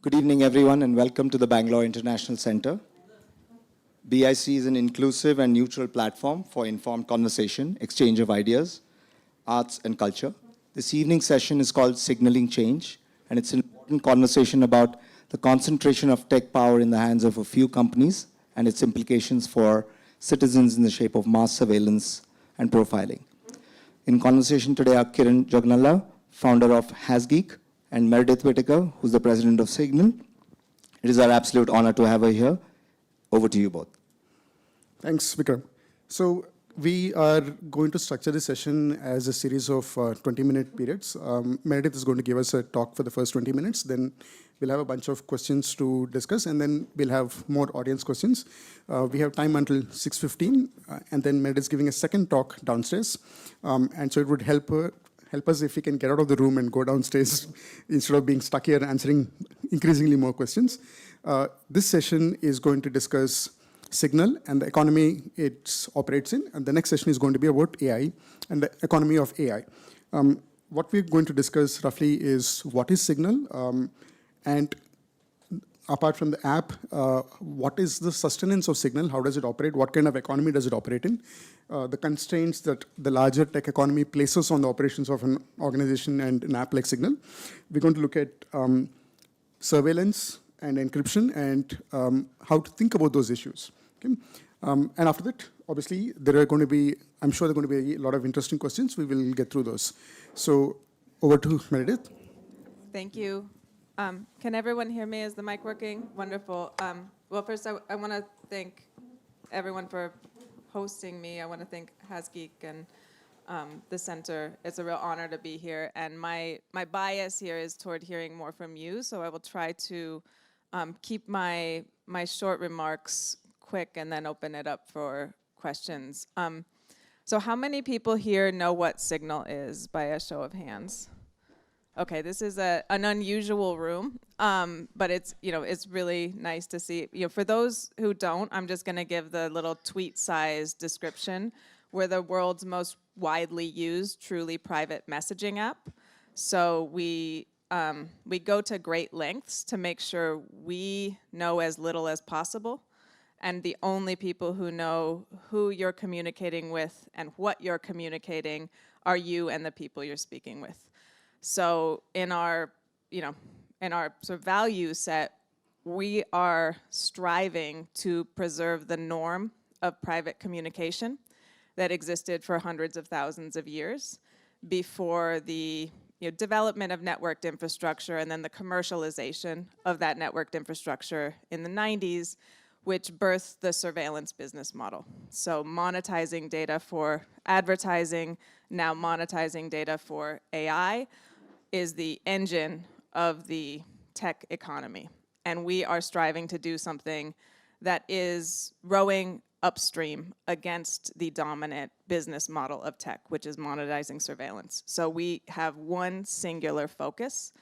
Good evening, everyone, and welcome to the Bangalore International Center. BIC is an inclusive and neutral platform for informed conversation, exchange of ideas, arts, and culture. This evening's session is called Signaling Change, and it's an important conversation about the concentration of tech power in the hands of a few companies and its implications for citizens in the shape of mass surveillance and profiling. In conversation today are Kiran Jonnagadla, founder of HasGeek, and Meredith Whittaker, who's the president of Signal. It is our absolute honor to have her here. Over to you both. Thanks, Vikram. So we are going to structure this session as a series of 20-minute periods. Meredith is going to give us a talk for the first 20 minutes. Then we'll have a bunch of questions to discuss, and then we'll have more audience questions. We have time until 6:15, and then Meredith's giving a second talk downstairs. And so it would help us if we can get out of the room and go downstairs instead of being stuck here answering increasingly more questions. This session is going to discuss Signal and the economy it operates in. And the next session is going to be about AI and the economy of AI. What we're going to discuss roughly is what is Signal, and apart from the app, what is the sustenance of Signal? How does it operate? What kind of economy does it operate in? The constraints that the larger tech economy places on the operations of an organization and an app like Signal. We're going to look at surveillance and encryption and how to think about those issues. Okay? And after that, obviously, I'm sure there are going to be a lot of interesting questions. We will get through those. So over to Meredith. Thank you. Can everyone hear me? Is the mic working? Wonderful. Well, first, I want to thank everyone for hosting me. I want to thank HasGeek and the center. It's a real honor to be here. And my bias here is toward hearing more from you, so I will try to keep my short remarks quick and then open it up for questions. So how many people here know what Signal is, by a show of hands? Okay, this is an unusual room, but it's really nice to see. For those who don't, I'm just going to give the little tweet-sized description. We're the world's most widely used, truly private messaging app. So we go to great lengths to make sure we know as little as possible, and the only people who know who you're communicating with and what you're communicating are you and the people you're speaking with. So in our sort of value set, we are striving to preserve the norm of private communication that existed for hundreds of thousands of years before the development of networked infrastructure and then the commercialization of that networked infrastructure in the 90s, which birthed the surveillance business model. So monetizing data for advertising, now monetizing data for AI, is the engine of the tech economy. And we are striving to do something that is rowing upstream against the dominant business model of tech, which is monetizing surveillance. So we have one singular focus,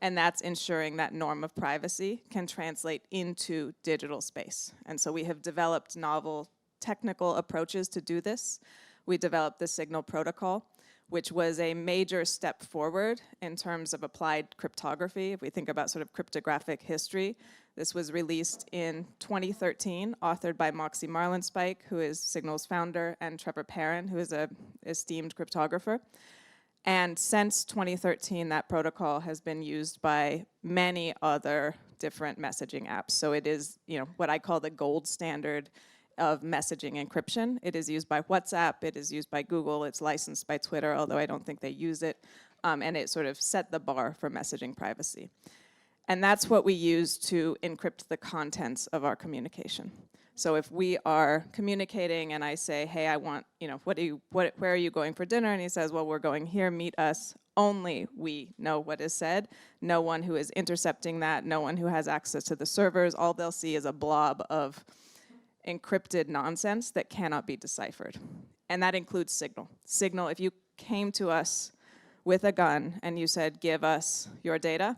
and that's ensuring that norm of privacy can translate into digital space. And so we have developed novel technical approaches to do this. We developed the Signal protocol, which was a major step forward in terms of applied cryptography. If we think about sort of cryptographic history, this was released in 2013, authored by Moxie Marlinspike, who is Signal's founder, and Trevor Perrin, who is an esteemed cryptographer. And since 2013, that protocol has been used by many other different messaging apps. So it is, what I call the gold standard of messaging encryption. It is used by WhatsApp, it is used by Google, it's licensed by Twitter, although I don't think they use it, and it sort of set the bar for messaging privacy. And that's what we use to encrypt the contents of our communication. So if we are communicating and I say, hey, I want, where are you going for dinner? And he says, well, we're going here, meet us. Only we know what is said. No one who is intercepting that, no one who has access to the servers, all they'll see is a blob of encrypted nonsense that cannot be deciphered. And that includes Signal. Signal, if you came to us with a gun and you said, give us your data,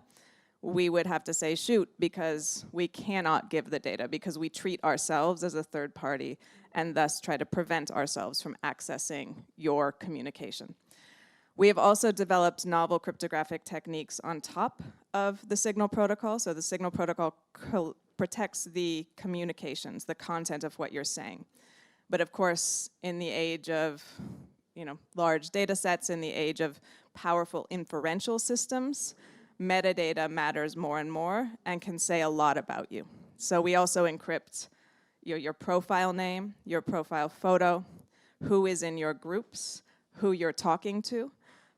we would have to say, shoot, because we cannot give the data, because we treat ourselves as a third party and thus try to prevent ourselves from accessing your communication. We have also developed novel cryptographic techniques on top of the signal protocol. So the signal protocol protects the communications, the content of what you're saying. But of course, in the age of large data sets, in the age of powerful inferential systems, metadata matters more and more and can say a lot about you. So we also encrypt your profile name, your profile photo, who is in your groups, who you're talking to.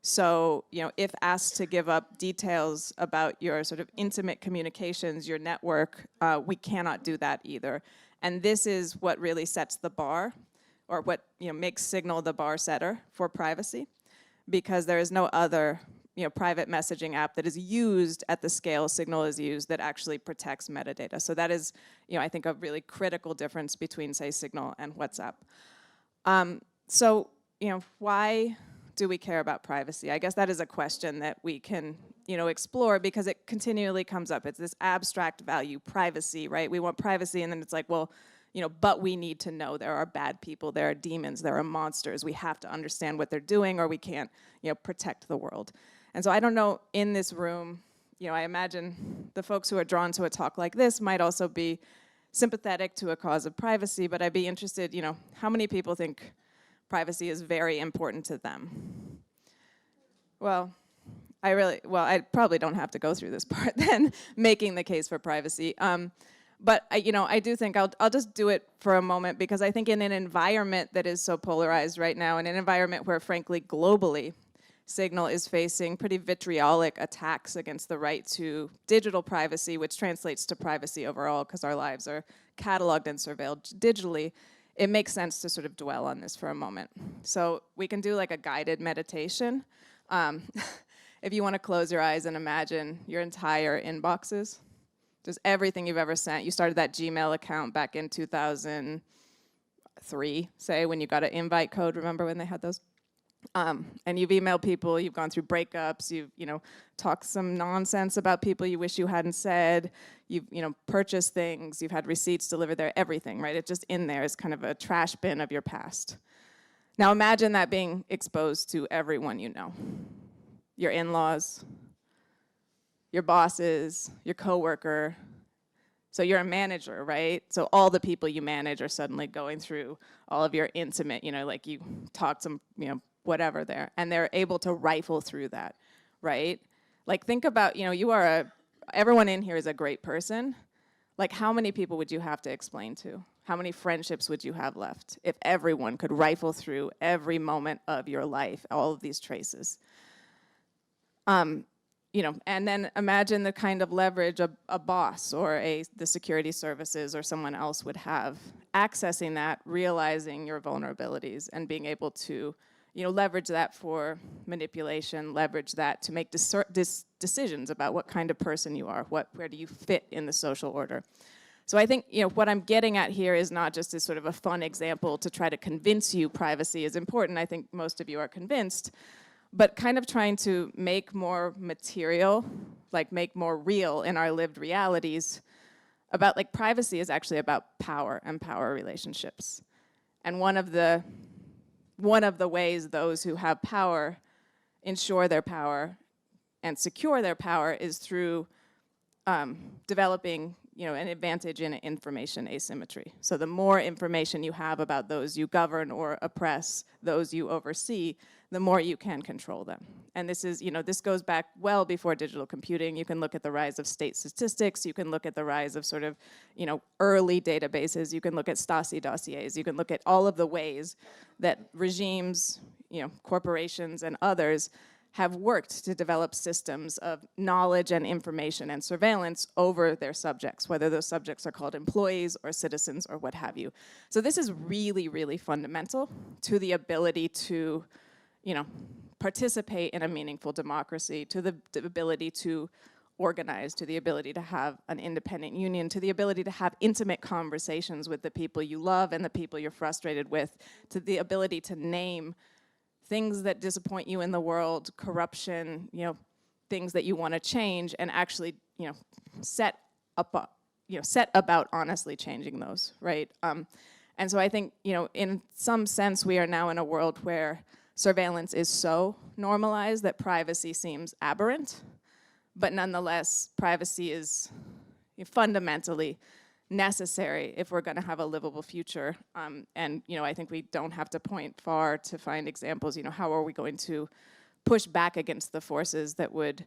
So, if asked to give up details about your sort of intimate communications, your network, we cannot do that either. And this is what really sets the bar, or what makes Signal the bar setter for privacy, because there is no other private messaging app that is used at the scale Signal is used that actually protects metadata. So that is, I think, a really critical difference between, say, Signal and WhatsApp. So, why do we care about privacy? I guess that is a question that we can, explore, because it continually comes up. It's this abstract value, privacy, right? We want privacy, and then it's like, well, but we need to know there are bad people, there are demons, there are monsters. We have to understand what they're doing, or we can't, protect the world. And so I don't know, in this room, I imagine the folks who are drawn to a talk like this might also be sympathetic to a cause of privacy, but I'd be interested, how many people think privacy is very important to them? Well, I probably don't have to go through this part then, making the case for privacy. But I do think I'll just do it for a moment, because I think in an environment that is so polarized right now, in an environment where, frankly, globally, Signal is facing pretty vitriolic attacks against the right to digital privacy, which translates to privacy overall, because our lives are cataloged and surveilled digitally, it makes sense to sort of dwell on this for a moment. So we can do like a guided meditation. If you want to close your eyes and imagine your entire inboxes, just everything you've ever sent. You started that Gmail account back in 2003, say, when you got an invite code. Remember when they had those? And you've emailed people, you've gone through breakups, you've talked some nonsense about people you wish you hadn't said, you've purchased things, you've had receipts delivered there, everything, right? It's just in there as kind of a trash bin of your past. Now imagine that being exposed to everyone you know. Your in-laws, your bosses, your coworker. So you're a manager, right? So all the people you manage are suddenly going through all of your intimate, like you talk some, whatever there, and they're able to rifle through that, right? Like think about, everyone in here is a great person. Like how many people would you have to explain to? How many friendships would you have left if everyone could rifle through every moment of your life, all of these traces? And then imagine the kind of leverage a boss or the security services or someone else would have, accessing that, realizing your vulnerabilities, and being able to leverage that for manipulation, leverage that to make decisions about what kind of person you are, where do you fit in the social order. So I think what I'm getting at here is not just as sort of a fun example to try to convince you privacy is important. I think most of you are convinced, but kind of trying to make more material, like make more real in our lived realities about like privacy is actually about power and power relationships. And one of the ways those who have power ensure their power and secure their power is through developing an advantage in information asymmetry. So the more information you have about those you govern or oppress, those you oversee, the more you can control them. And this is, this goes back well before digital computing. You can look at the rise of state statistics. You can look at the rise of sort of, early databases. You can look at Stasi dossiers. You can look at all of the ways that regimes, corporations and others have worked to develop systems of knowledge and information and surveillance over their subjects, whether those subjects are called employees or citizens or what have you. So this is really, really fundamental to the ability to, participate in a meaningful democracy, to the ability to organize, to the ability to have an independent union, to the ability to have intimate conversations with the people you love and the people you're frustrated with, to the ability to name things that disappoint you in the world, corruption, things that you want to change, and actually, set about honestly changing those, right? And so I think, in some sense, we are now in a world where surveillance is so normalized that privacy seems aberrant, but nonetheless, privacy is fundamentally necessary if we're going to have a livable future. And I think we don't have to point far to find examples. How are we going to push back against the forces that would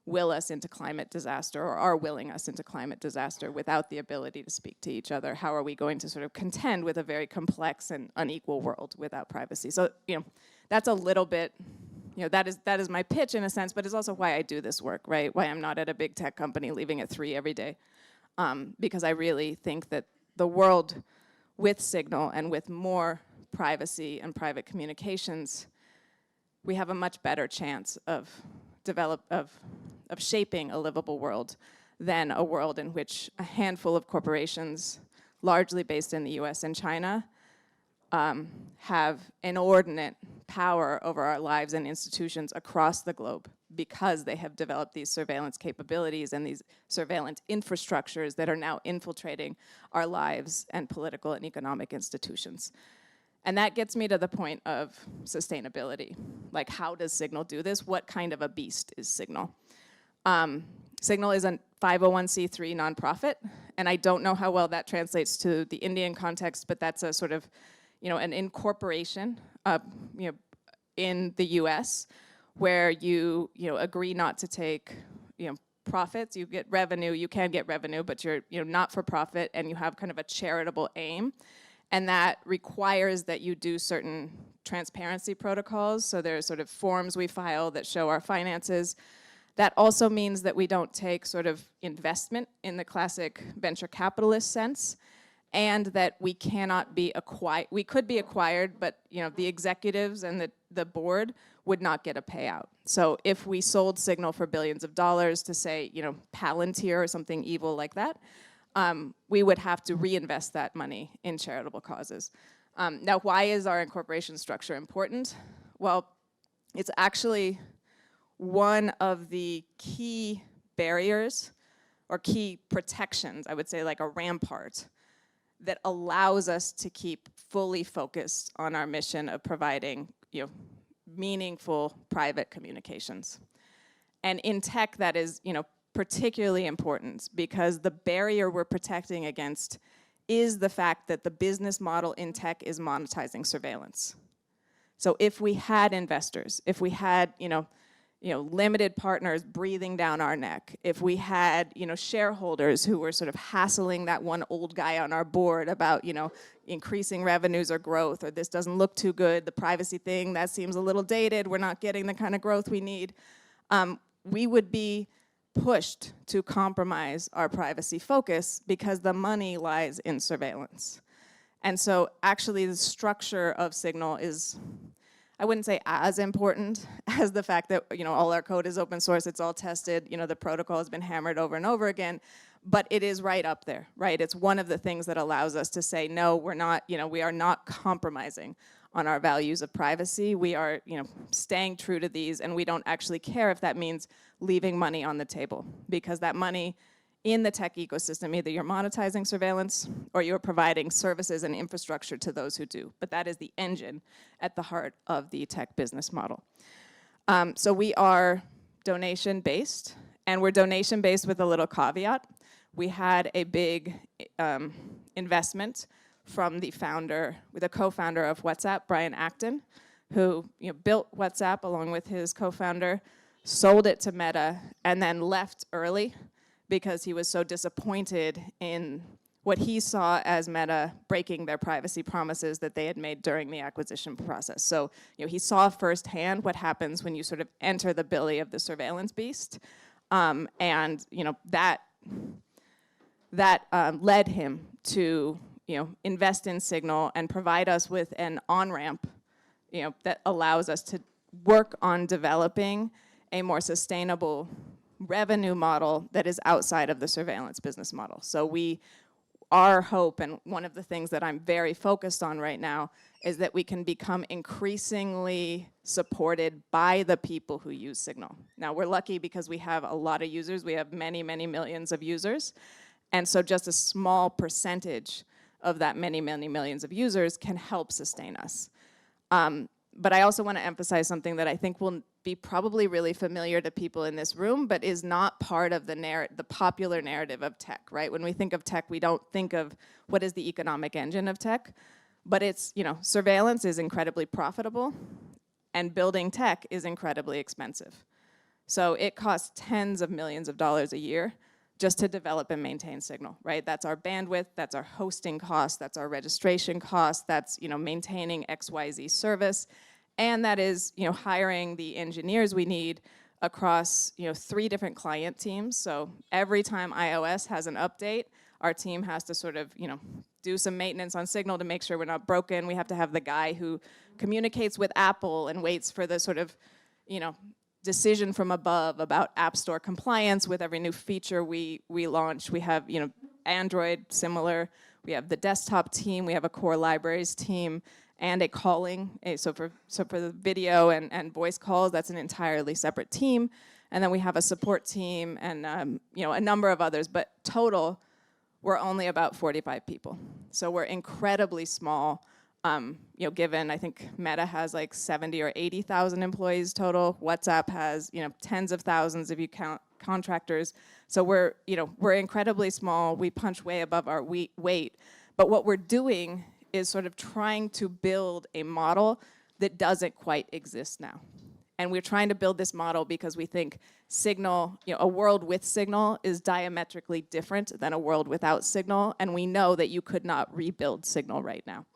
will us into climate disaster, or are willing us into climate disaster, without the ability to speak to each other? How are we going to sort of contend with a very complex and unequal world without privacy? So, that's a little bit, that is my pitch in a sense, but it's also why I do this work, right? Why I'm not at a big tech company leaving at 3 every day. Because I really think that the world with signal and with more privacy and private communications, we have a much better chance of shaping a livable world than a world in which a handful of corporations, largely based in the US and China, have inordinate power over our lives and institutions across the globe because they have developed these surveillance capabilities and these surveillance infrastructures that are now infiltrating our lives and political and economic institutions. And that gets me to the point of sustainability. Like, how does Signal do this? What kind of a beast is Signal? Signal is a 501c3 nonprofit, and I don't know how well that translates to the Indian context, but that's a sort of, an incorporation, in the US, where you agree not to take, profits. You get revenue, you can get revenue, but you're, not for profit, and you have kind of a charitable aim. And that requires that you do certain transparency protocols. So there's sort of forms we file that show our finances. That also means that we don't take sort of investment in the classic venture capitalist sense, and that we cannot be acquired. We could be acquired, but the executives and the board would not get a payout. So if we sold Signal for billions of dollars to, say, Palantir or something evil like that, we would have to reinvest that money in charitable causes. Now, why is our incorporation structure important? Well, it's actually one of the key barriers or key protections, I would say, like a rampart, that allows us to keep fully focused on our mission of providing, meaningful private communications. And in tech, that is, particularly important, because the barrier we're protecting against is the fact that the business model in tech is monetizing surveillance. So if we had investors, if we had, limited partners breathing down our neck, if we had, shareholders who were sort of hassling that one old guy on our board about, increasing revenues or growth, or this doesn't look too good, the privacy thing, that seems a little dated, we're not getting the kind of growth we need, we would be pushed to compromise our privacy focus because the money lies in surveillance. And so actually the structure of Signal is, I wouldn't say as important as the fact that, all our code is open source, it's all tested, the protocol has been hammered over and over again, but it is right up there, right? It's one of the things that allows us to say, no, we're not, we are not compromising on our values of privacy. We are, staying true to these, and we don't actually care if that means leaving money on the table, because that money in the tech ecosystem, either you're monetizing surveillance or you're providing services and infrastructure to those who do. But that is the engine at the heart of the tech business model. So we are donation-based, and we're donation-based with a little caveat. We had a big investment from the co-founder of WhatsApp, Brian Acton, who built WhatsApp along with his co-founder, sold it to Meta, and then left early because he was so disappointed in what he saw as Meta breaking their privacy promises that they had made during the acquisition process. So he saw firsthand what happens when you sort of enter the belly of the surveillance beast, and that led him to invest in Signal and provide us with an on-ramp, that allows us to work on developing a more sustainable revenue model that is outside of the surveillance business model. So our hope, and one of the things that I'm very focused on right now, is that we can become increasingly supported by the people who use Signal. Now, we're lucky because we have a lot of users. We have many, many millions of users. And so just a small percentage of that many, many millions of users can help sustain us. But I also want to emphasize something that I think will be probably really familiar to people in this room, but is not part of the popular narrative of tech, right? When we think of tech, we don't think of what is the economic engine of tech, but it's, surveillance is incredibly profitable, and building tech is incredibly expensive. So it costs tens of millions of dollars a year just to develop and maintain signal, right? That's our bandwidth, that's our hosting cost, that's our registration cost, that's maintaining XYZ service, and that is hiring the engineers we need across 3 different client teams. So every time iOS has an update, our team has to sort of do some maintenance on signal to make sure we're not broken. We have to have the guy who communicates with Apple and waits for the sort of decision from above about App Store compliance with every new feature we launch. We have Android similar. We have the desktop team. We have a core libraries team and a calling. So for the video and voice calls, that's an entirely separate team. And then we have a support team and a number of others. But total, we're only about 45 people. So we're incredibly small. Given I think Meta has like 70 or 80,000 employees total. WhatsApp has tens of thousands if you count contractors. So we're incredibly small. We punch way above our weight. But what we're doing is sort of trying to build a model that doesn't quite exist now. And we're trying to build this model because we think signal, a world with signal is diametrically different than a world without signal. And we know that you could not rebuild signal right now.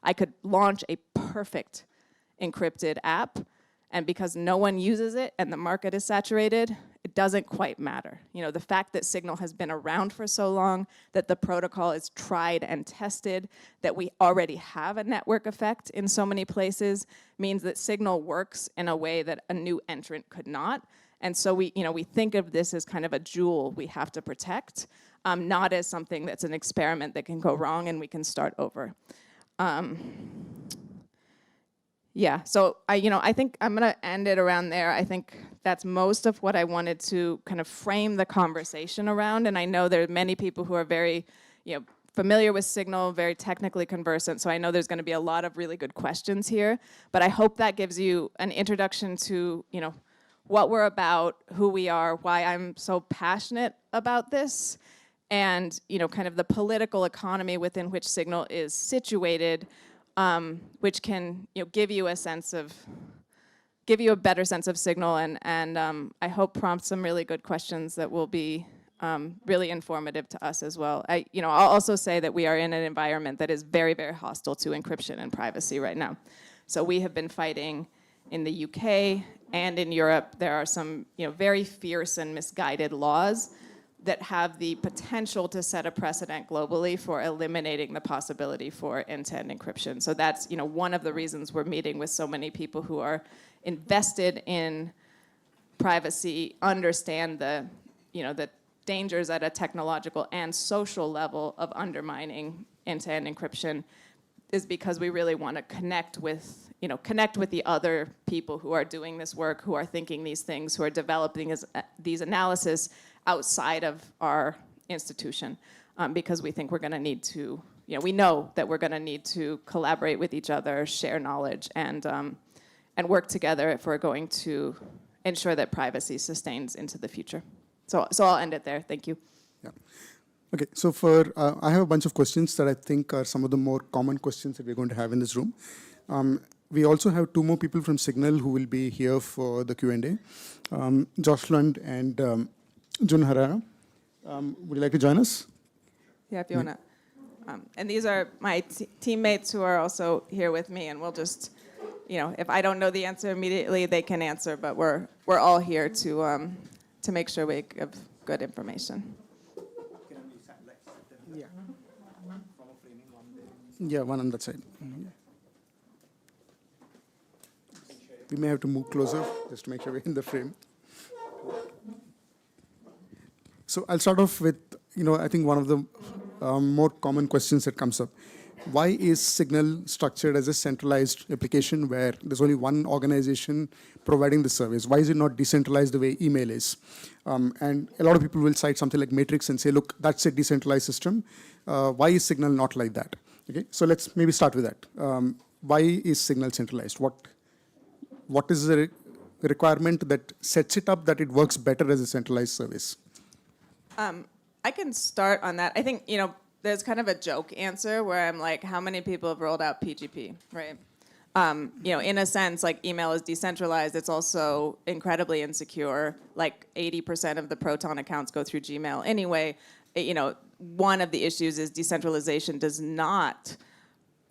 I could launch a perfect encrypted app, and because no one uses it and the market is saturated, it doesn't quite matter. The fact that Signal has been around for so long, that the protocol is tried and tested, that we already have a network effect in so many places, means that Signal works in a way that a new entrant could not. And so we think of this as kind of a jewel we have to protect, not as something that's an experiment that can go wrong and we can start over. Yeah, so I think I'm gonna end it around there. I think that's most of what I wanted to kind of frame the conversation around, and I know there are many people who are very, familiar with Signal, very technically conversant, so I know there's gonna be a lot of really good questions here, but I hope that gives you an introduction to, what we're about, who we are, why I'm so passionate about this, and kind of the political economy within which Signal is situated, which can give you a better sense of Signal, and I hope prompt some really good questions that will be really informative to us as well. I'll also say that we are in an environment that is very, very hostile to encryption and privacy right now. So we have been fighting in the UK and in Europe. There are some very fierce and misguided laws that have the potential to set a precedent globally for eliminating the possibility for end-to-end encryption. So that's one of the reasons we're meeting with so many people who are invested in privacy, understand the dangers at a technological and social level of undermining end-to-end encryption, is because we really want to connect with the other people who are doing this work, who are thinking these things, who are developing these analysis outside of our institution, because we think we're going to need to, we know that we're going to need to collaborate with each other, share knowledge, and work together if we're going to ensure that privacy sustains into the future. So I'll end it there. Thank you. Yeah. Okay, so I have a bunch of questions that I think are some of the more common questions that we're going to have in this room. We also have 2 more people from Signal who will be here for the Q&A. Josh Lund and Jun Harara. Would you like to join us? Yeah, if you want to. And these are my teammates who are also here with me, and we'll just, if I don't know the answer immediately, they can answer, but we're all here to make sure we give good information. Yeah, one on that side. We may have to move closer just to make sure we're in the frame. So I'll start off with, I think one of the more common questions that comes up. Why is Signal structured as a centralized application where there's only one organization providing the service? Why is it not decentralized the way email is? And a lot of people will cite something like Matrix and say, look, that's a decentralized system. Why is Signal not like that? Okay, so let's maybe start with that. Why is Signal centralized? What what is the requirement that sets it up that it works better as a centralized service? I can start on that. I think, there's kind of a joke answer where I'm like, how many people have rolled out PGP, right? In a sense, like email is decentralized. It's also incredibly insecure. Like 80% of the Proton accounts go through Gmail anyway. One of the issues is decentralization does not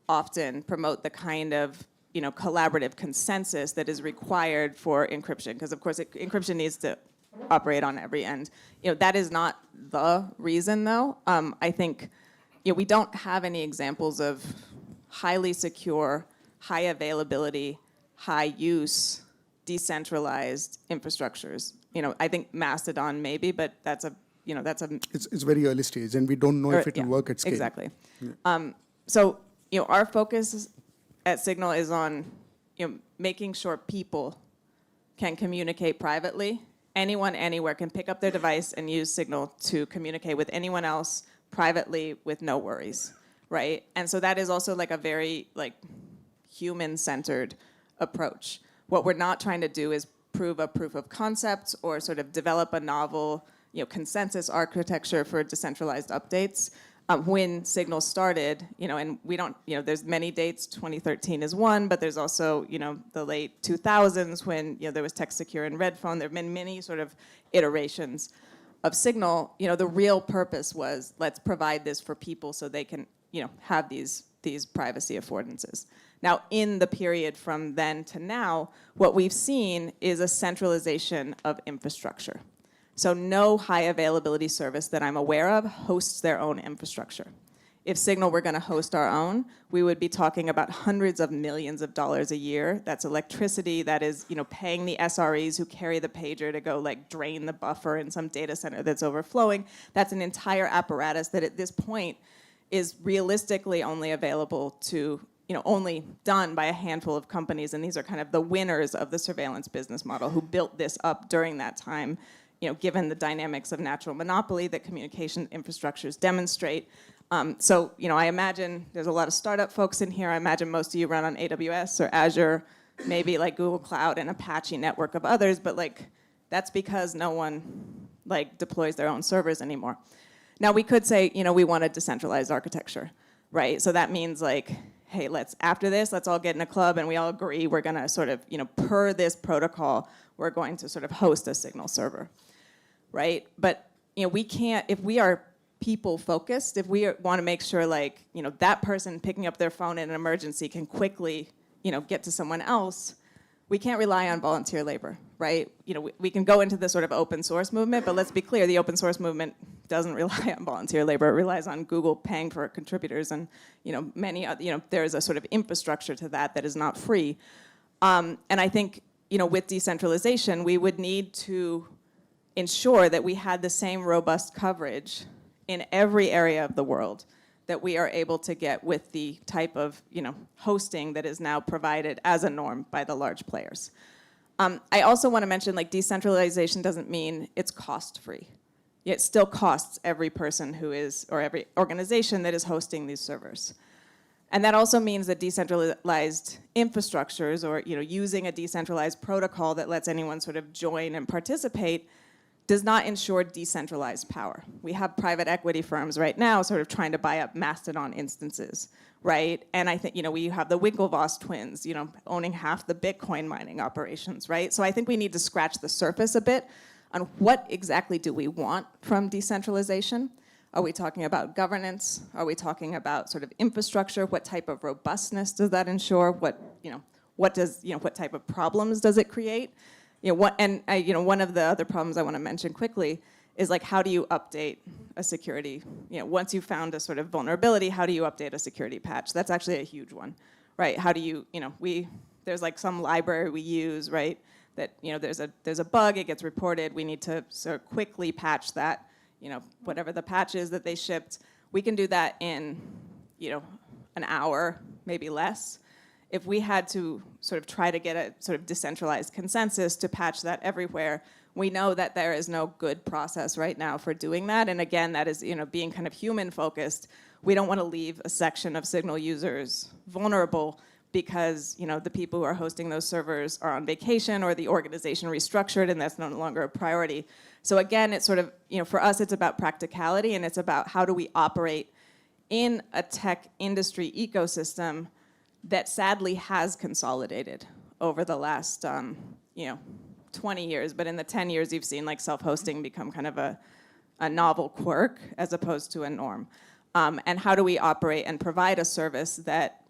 often promote the kind of collaborative consensus that is required for encryption, because of course encryption needs to operate on every end. That is not the reason, though. I think we don't have any examples of highly secure, high availability, high use, decentralized infrastructures. I think Mastodon maybe, but that's a. It's very early stage, and we don't know if it will work at scale. Exactly. Yeah. So our focus at Signal is on making sure people can communicate privately. Anyone, anywhere can pick up their device and use Signal to communicate with anyone else privately with no worries, right? And so that is also like a very human-centered approach. What we're not trying to do is prove a proof of concept or sort of develop a novel consensus architecture for decentralized updates. When Signal started, and we don't, there's many dates, 2013 is one, but there's also, the late 2000s when, there was Text Secure and Red Phone. There have been many sort of iterations of Signal. The real purpose was, let's provide this for people so they can, have these privacy affordances. Now, in the period from then to now, what we've seen is a centralization of infrastructure. So no high availability service that I'm aware of hosts their own infrastructure. If Signal were going to host our own, we would be talking about hundreds of millions of dollars a year. That's electricity. That is, paying the SREs who carry the pager to go drain the buffer in some data center that's overflowing. That's an entire apparatus that at this point is realistically only available to, only done by a handful of companies. And these are kind of the winners of the surveillance business model who built this up during that time. Given the dynamics of natural monopoly that communication infrastructures demonstrate. So, I imagine there's a lot of startup folks in here. I imagine most of you run on AWS or Azure, maybe Google Cloud and Apache network of others, but that's because no one deploys their own servers anymore. Now we could say, we want a decentralized architecture, right? So that means hey, after this, let's all get in a club and we all agree we're gonna sort of, per this protocol, we're going to sort of host a Signal server. Right? But we can't, if we are people focused, if we want to make sure that person picking up their phone in an emergency can quickly get to someone else, we can't rely on volunteer labor, right? We can go into the sort of open source movement, but let's be clear, the open source movement doesn't rely on volunteer labor. It relies on Google paying for contributors and many other, there's a sort of infrastructure to that is not free. And I think with decentralization, we would need to ensure that we had the same robust coverage in every area of the world that we are able to get with the type of hosting that is now provided as a norm by the large players. I also want to mention decentralization doesn't mean it's cost-free. It still costs every person who is, or every organization that is hosting these servers. And that also means that decentralized infrastructures or using a decentralized protocol that lets anyone sort of join and participate does not ensure decentralized power. We have private equity firms right now sort of trying to buy up Mastodon instances, right? And I think, we have the Winklevoss twins, owning half the Bitcoin mining operations, right? So I think we need to scratch the surface a bit on what exactly do we want from decentralization? Are we talking about governance? Are we talking about sort of infrastructure? What type of robustness does that ensure? What type of problems does it create? One of the other problems I want to mention quickly is how do you update a security? Once you've found a sort of vulnerability, how do you update a security patch? That's actually a huge one, right? How do you, there's some library we use, right? That there's a bug, it gets reported. We need to sort of quickly patch that. Whatever the patch is that they shipped, we can do that in, an hour, maybe less. If we had to sort of try to get a sort of decentralized consensus to patch that everywhere, we know that there is no good process right now for doing that. And again, that is, being kind of human focused. We don't want to leave a section of Signal users vulnerable because the people who are hosting those servers are on vacation or the organization restructured and that's no longer a priority. So again, it's sort of, for us, it's about practicality, and it's about how do we operate in a tech industry ecosystem that sadly has consolidated over the last 20 years. But in the 10 years, you've seen like self-hosting become kind of a novel quirk as opposed to a norm. And how do we operate and provide a service that,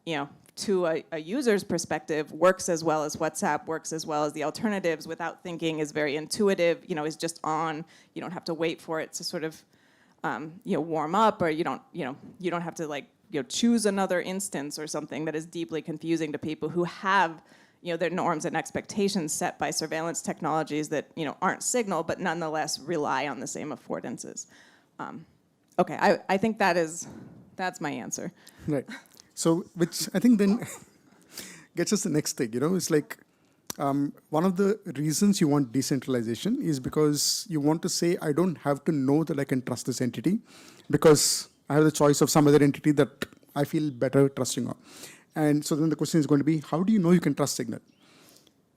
to a user's perspective, works as well as WhatsApp, works as well as the alternatives without thinking, is very intuitive, is just on. You don't have to wait for it to sort of, warm up, or you don't have to like, choose another instance or something that is deeply confusing to people who have, their norms and expectations set by surveillance technologies that, aren't Signal, but nonetheless rely on the same affordances. Okay, I think that's my answer. Right. So, which I think then gets us the next thing, it's like one of the reasons you want decentralization is because you want to say, I don't have to know that I can trust this entity because I have the choice of some other entity that I feel better trusting on. And so then the question is going to be, how do you know you can trust Signal?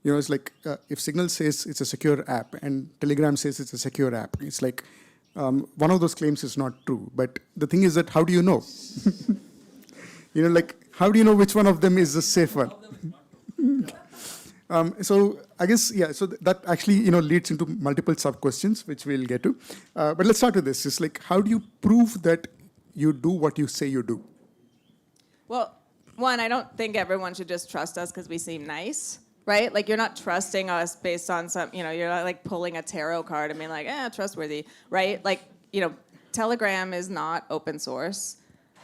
It's like if Signal says it's a secure app and Telegram says it's a secure app, it's like one of those claims is not true. But the thing is that how do you know? Like, how do you know which one of them is the safe one? So I guess, yeah, so that actually, leads into multiple sub-questions, which we'll get to. But let's start with this. It's like, how do you prove that you do what you say you do? Well, one, I don't think everyone should just trust us because we seem nice, right? Like, you're not trusting us based on some, you're not like pulling a tarot card and being like, trustworthy, right? Like, Telegram is not open source.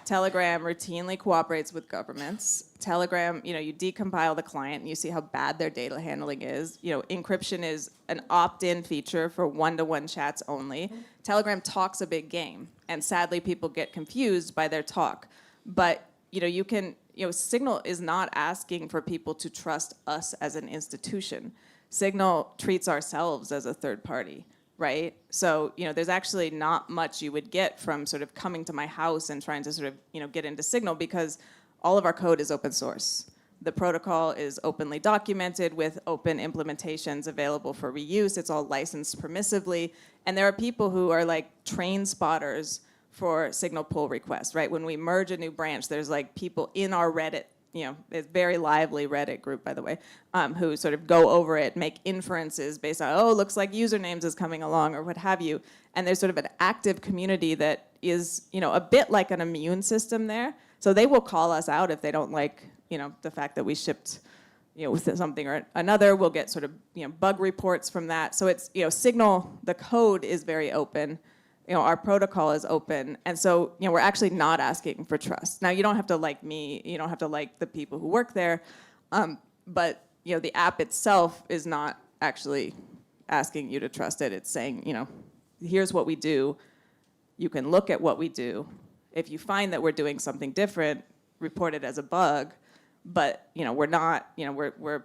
Telegram routinely cooperates with governments. Telegram, you decompile the client and you see how bad their data handling is. Encryption is an opt-in feature for one-to-one chats only. Telegram talks a big game, and sadly people get confused by their talk. But, Signal is not asking for people to trust us as an institution. Signal treats ourselves as a third party. Right? So, there's actually not much you would get from sort of coming to my house and trying to sort of, get into Signal, because all of our code is open source. The protocol is openly documented with open implementations available for reuse. It's all licensed permissively. And there are people who are like train spotters for Signal pull requests, right? When we merge a new branch, there's like people in our Reddit, it's very lively Reddit group, by the way, who sort of go over it, make inferences based on, looks like usernames is coming along or what have you. And there's sort of an active community that is, a bit like an immune system there. So they will call us out if they don't like, the fact that we shipped, with something or another. We'll get sort of, bug reports from that. So it's, Signal, the code is very open. Our protocol is open. And so, we're actually not asking for trust. Now, you don't have to like me. You don't have to like the people who work there. But, the app itself is not actually asking you to trust it. It's saying, here's what we do. You can look at what we do. If you find that we're doing something different, report it as a bug. But, we're not, we're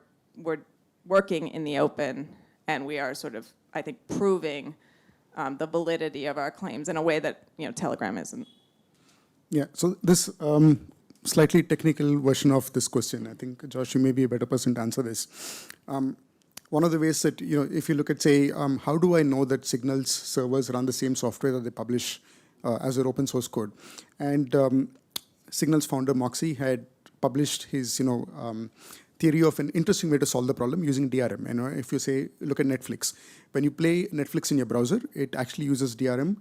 working in the open, and we are sort of, I think, proving the validity of our claims in a way that Telegram isn't. Yeah. So this slightly technical version of this question, I think Josh, you may be a better person to answer this. One of the ways that if you look at, say, how do I know that Signal's servers run the same software that they publish as their open source code? And Signal's founder Moxie had published his theory of an interesting way to solve the problem using DRM. And if you say, look at Netflix, when you play Netflix in your browser, it actually uses DRM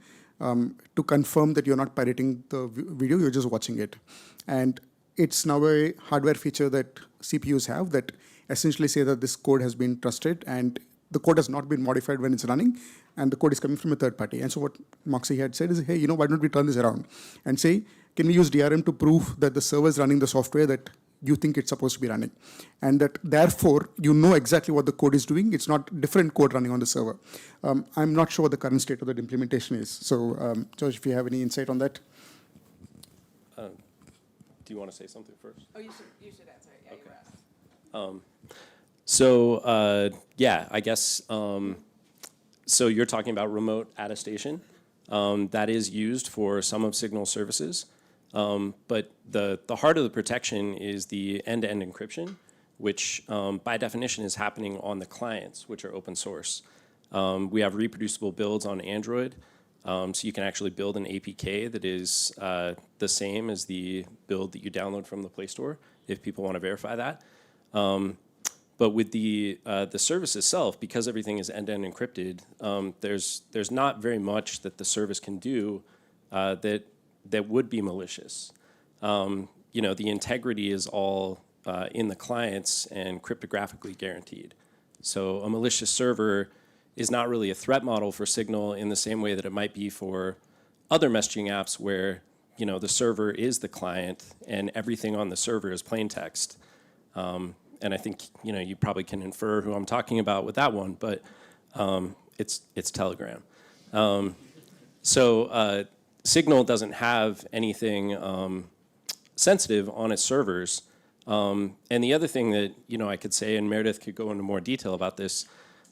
to confirm that you're not pirating the video, you're just watching it. And it's now a hardware feature that CPUs have that essentially say that this code has been trusted and the code has not been modified when it's running, and the code is coming from a third party. And so what Moxie had said is, hey, why don't we turn this around and say, can we use DRM to prove that the server is running the software that you think it's supposed to be running, and that therefore exactly what the code is doing. It's not different code running on the server. I'm not sure what the current state of that implementation is. So, Josh, if you have any insight on that. Do you want to say something first? Oh, you should answer it. Yeah, Okay. You were asked. I guess. So you're talking about remote attestation that is used for some of Signal services. But the heart of the protection is the end-to-end encryption, which by definition is happening on the clients, which are open source. We have reproducible builds on Android, so you can actually build an APK that is the same as the build that you download from the Play Store, if people want to verify that. But with the service itself, because everything is end-to-end encrypted, there's not very much that the service can do that would be malicious. The integrity is all in the clients and cryptographically guaranteed. So a malicious server is not really a threat model for Signal in the same way that it might be for other messaging apps where the server is the client and everything on the server is plain text. And I think you probably can infer who I'm talking about with that one, but it's Telegram. So Signal doesn't have anything sensitive on its servers. And the other thing that I could say, and Meredith could go into more detail about this,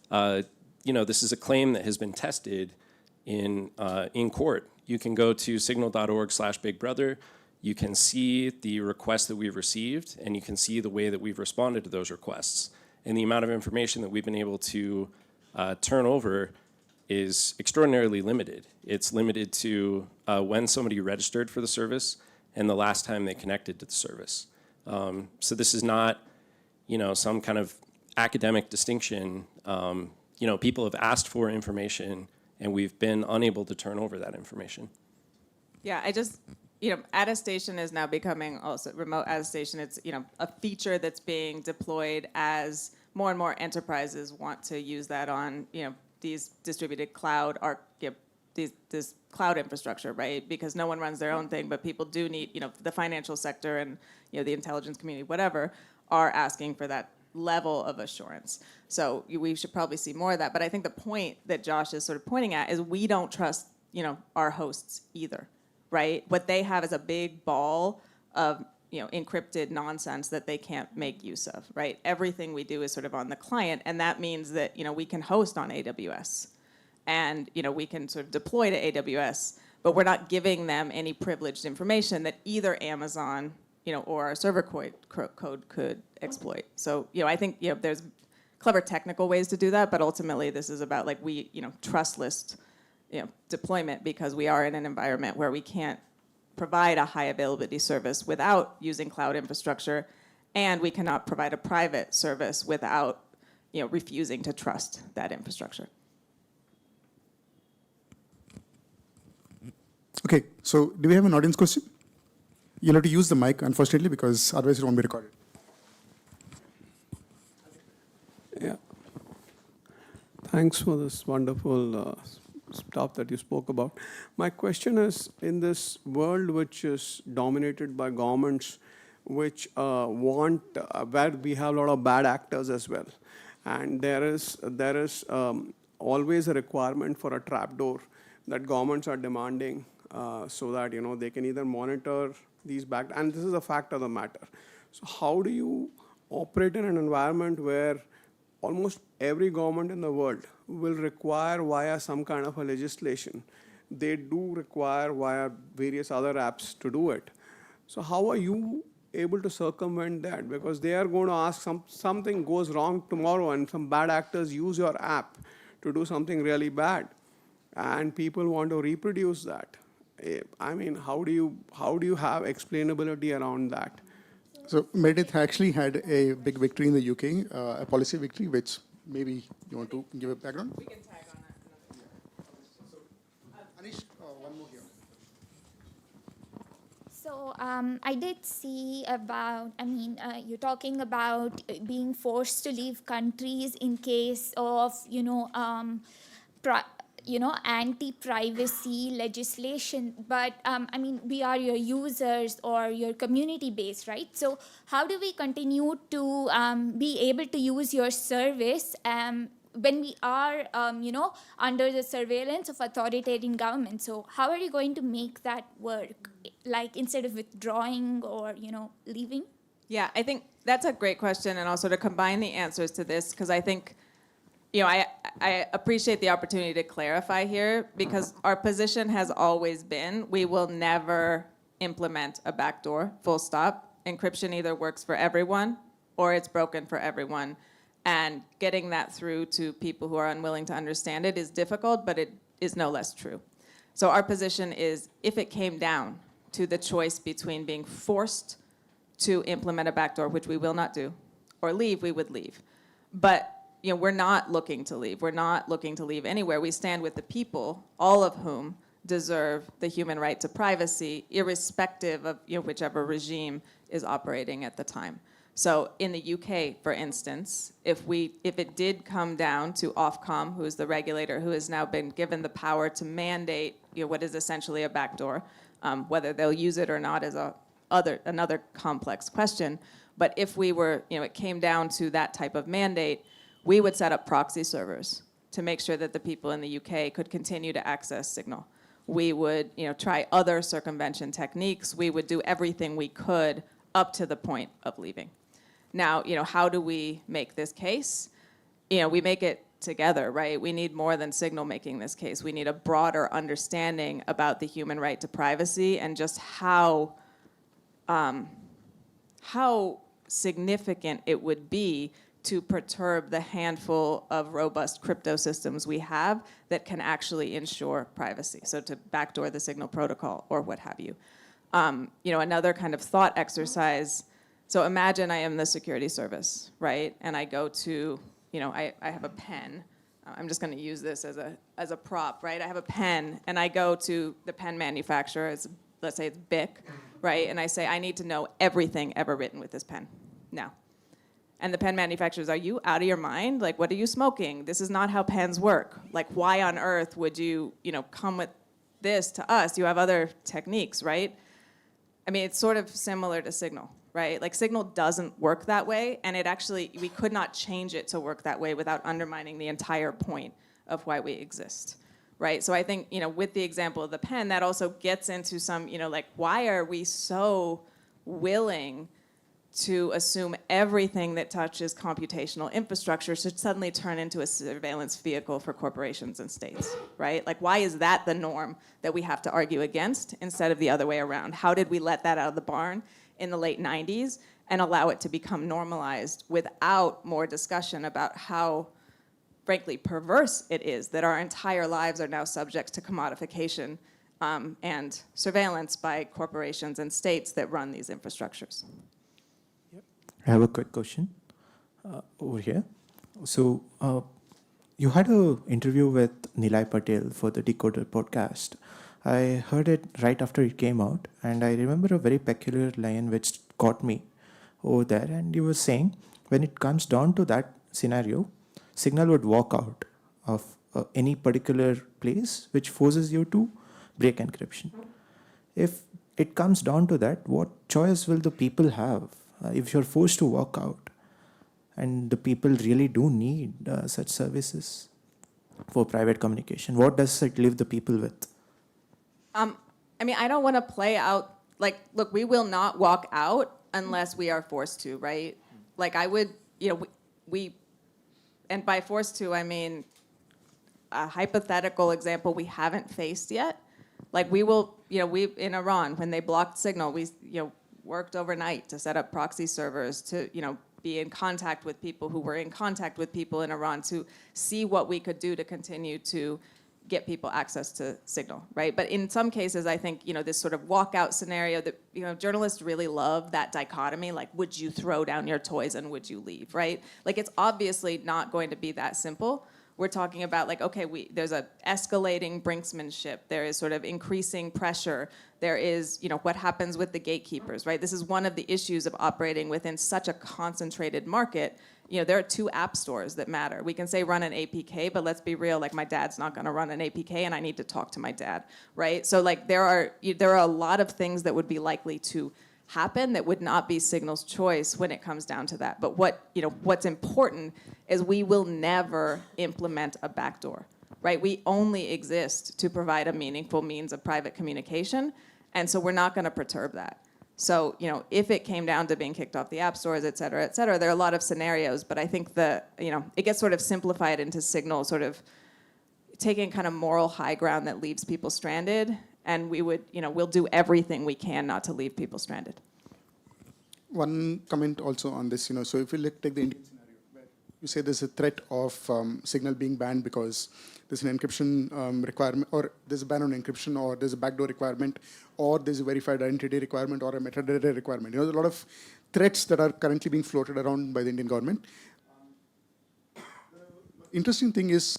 this is a claim that has been tested in court. You can go to signal.org/bigbrother. You can see the requests that we've received, and you can see the way that we've responded to those requests. And the amount of information that we've been able to turn over is extraordinarily limited. It's limited to when somebody registered for the service and the last time they connected to the service. So this is not, some kind of academic distinction. People have asked for information, and we've been unable to turn over that information. Yeah, attestation is now becoming also remote attestation. It's a feature that's being deployed as more and more enterprises want to use that on these distributed cloud this cloud infrastructure, right? Because no one runs their own thing, but people do need the financial sector and the intelligence community, whatever, are asking for that level of assurance. So we should probably see more of that. But I think the point that Josh is sort of pointing at is we don't trust our hosts either. Right? What they have is a big ball of encrypted nonsense that they can't make use of, right? Everything we do is sort of on the client, and that means that we can host on AWS, and we can sort of deploy to AWS, but we're not giving them any privileged information that either Amazon or our server code could exploit. So I think there's clever technical ways to do that, but ultimately this is about trustless deployment, because we are in an environment where we can't provide a high availability service without using cloud infrastructure, and we cannot provide a private service without refusing to trust that infrastructure. Okay, so do we have an audience question? You'll have to use the mic, unfortunately, because otherwise it won't be recorded. Yeah. Thanks for this wonderful stuff that you spoke about. My question is, in this world which is dominated by governments, which want, where we have a lot of bad actors as well, and there is always a requirement for a trapdoor that governments are demanding so that they can either monitor these back, and this is a fact of the matter. So how do you operate in an environment where almost every government in the world will require via some kind of a legislation? They do require via various other apps to do it. So how are you able to circumvent that? Because they are going to ask, something goes wrong tomorrow and some bad actors use your app to do something really bad, and people want to reproduce that. I mean, how do you have explainability around that? So Meredith actually had a big victory in the UK, a policy victory, which maybe you want to give a background? We can tag on that. Anish, one more here. So I did see about, you're talking about being forced to leave countries in case of, anti-privacy legislation, but we are your users or your community base, right? So how do we continue to be able to use your service when we are, under the surveillance of authoritarian government? So how are you going to make that work, like instead of withdrawing or, leaving? Yeah, I think that's a great question, and I'll sort of combine the answers to this, because I think I appreciate the opportunity to clarify here, because our position has always been we will never implement a backdoor, full stop. Encryption either works for everyone or it's broken for everyone. And getting that through to people who are unwilling to understand it is difficult, but it is no less true. So our position is, if it came down to the choice between being forced to implement a backdoor, which we will not do, or leave, we would leave. But we're not looking to leave. We're not looking to leave anywhere. We stand with the people, all of whom deserve the human right to privacy, irrespective of whichever regime is operating at the time. So in the UK, for instance, if it did come down to Ofcom, who is the regulator who has now been given the power to mandate what is essentially a backdoor, whether they'll use it or not is another complex question. But if we were, it came down to that type of mandate, we would set up proxy servers to make sure that the people in the UK could continue to access Signal. We would, try other circumvention techniques. We would do everything we could up to the point of leaving. Now, how do we make this case? We make it together, right? We need more than Signal making this case. We need a broader understanding about the human right to privacy and just how significant it would be to perturb the handful of robust crypto systems we have that can actually ensure privacy. So to backdoor the Signal protocol or what have you. Another kind of thought exercise. So imagine I am the security service, right? And I go to, I have a pen. I'm just going to use this as a prop, right? I have a pen, and I go to the pen manufacturer. Let's say it's BIC, right? And I say, I need to know everything ever written with this pen now. And the pen manufacturers, are you out of your mind? Like, what are you smoking? This is not how pens work. Like, why on earth would you, come with this to us? You have other techniques, right? I mean, it's sort of similar to Signal, right? Like, Signal doesn't work that way, and we could not change it to work that way without undermining the entire point of why we exist, right? So I think, with the example of the pen, that also gets into some, why are we so willing to assume everything that touches computational infrastructure should suddenly turn into a surveillance vehicle for corporations and states, right? Like, why is that the norm that we have to argue against instead of the other way around? How did we let that out of the barn in the late 90s and allow it to become normalized without more discussion about how, frankly, perverse it is that our entire lives are now subject to commodification and surveillance by corporations and states that run these infrastructures? I have a quick question over here. So you had an interview with Nilay Patel for the Decoder podcast. I heard it right after it came out, and I remember a very peculiar line which caught me over there. And you were saying, when it comes down to that scenario, Signal would walk out of any particular place which forces you to break encryption. If it comes down to that, what choice will the people have? If you're forced to walk out, and the people really do need such services for private communication, what does it leave the people with? I don't want to play out, look, we will not walk out unless we are forced to, right? Like, I would, and by forced to, I mean a hypothetical example we haven't faced yet. Like, we will, in Iran, when they blocked Signal, we, worked overnight to set up proxy servers to, be in contact with people who were in contact with people in Iran to see what we could do to continue to get people access to Signal, right? But in some cases, I think, this sort of walkout scenario that, journalists really love that dichotomy, like, would you throw down your toys and would you leave, right? Like, it's obviously not going to be that simple. We're talking about, like, okay, there's a escalating brinksmanship. There is sort of increasing pressure. There is, what happens with the gatekeepers, right? This is one of the issues of operating within such a concentrated market. There are two app stores that matter. We can say run an APK, but let's be real, like, my dad's not gonna run an APK and I need to talk to my dad, right? So, like, there are a lot of things that would be likely to happen that would not be Signal's choice when it comes down to that. But what's important is we will never implement a backdoor, right? We only exist to provide a meaningful means of private communication, and so we're not going to perturb that. So, if it came down to being kicked off the app stores, et cetera, there are a lot of scenarios, but I think it gets sort of simplified into Signal sort of taking kind of moral high ground that leaves people stranded And we'll do everything we can not to leave people stranded. One comment also on this, so if you take the Indian scenario, where you say there's a threat of signal being banned because there's an encryption requirement, or there's a ban on encryption, or there's a backdoor requirement, or there's a verified identity requirement, or a metadata requirement. There's a lot of threats that are currently being floated around by the Indian government. The interesting thing is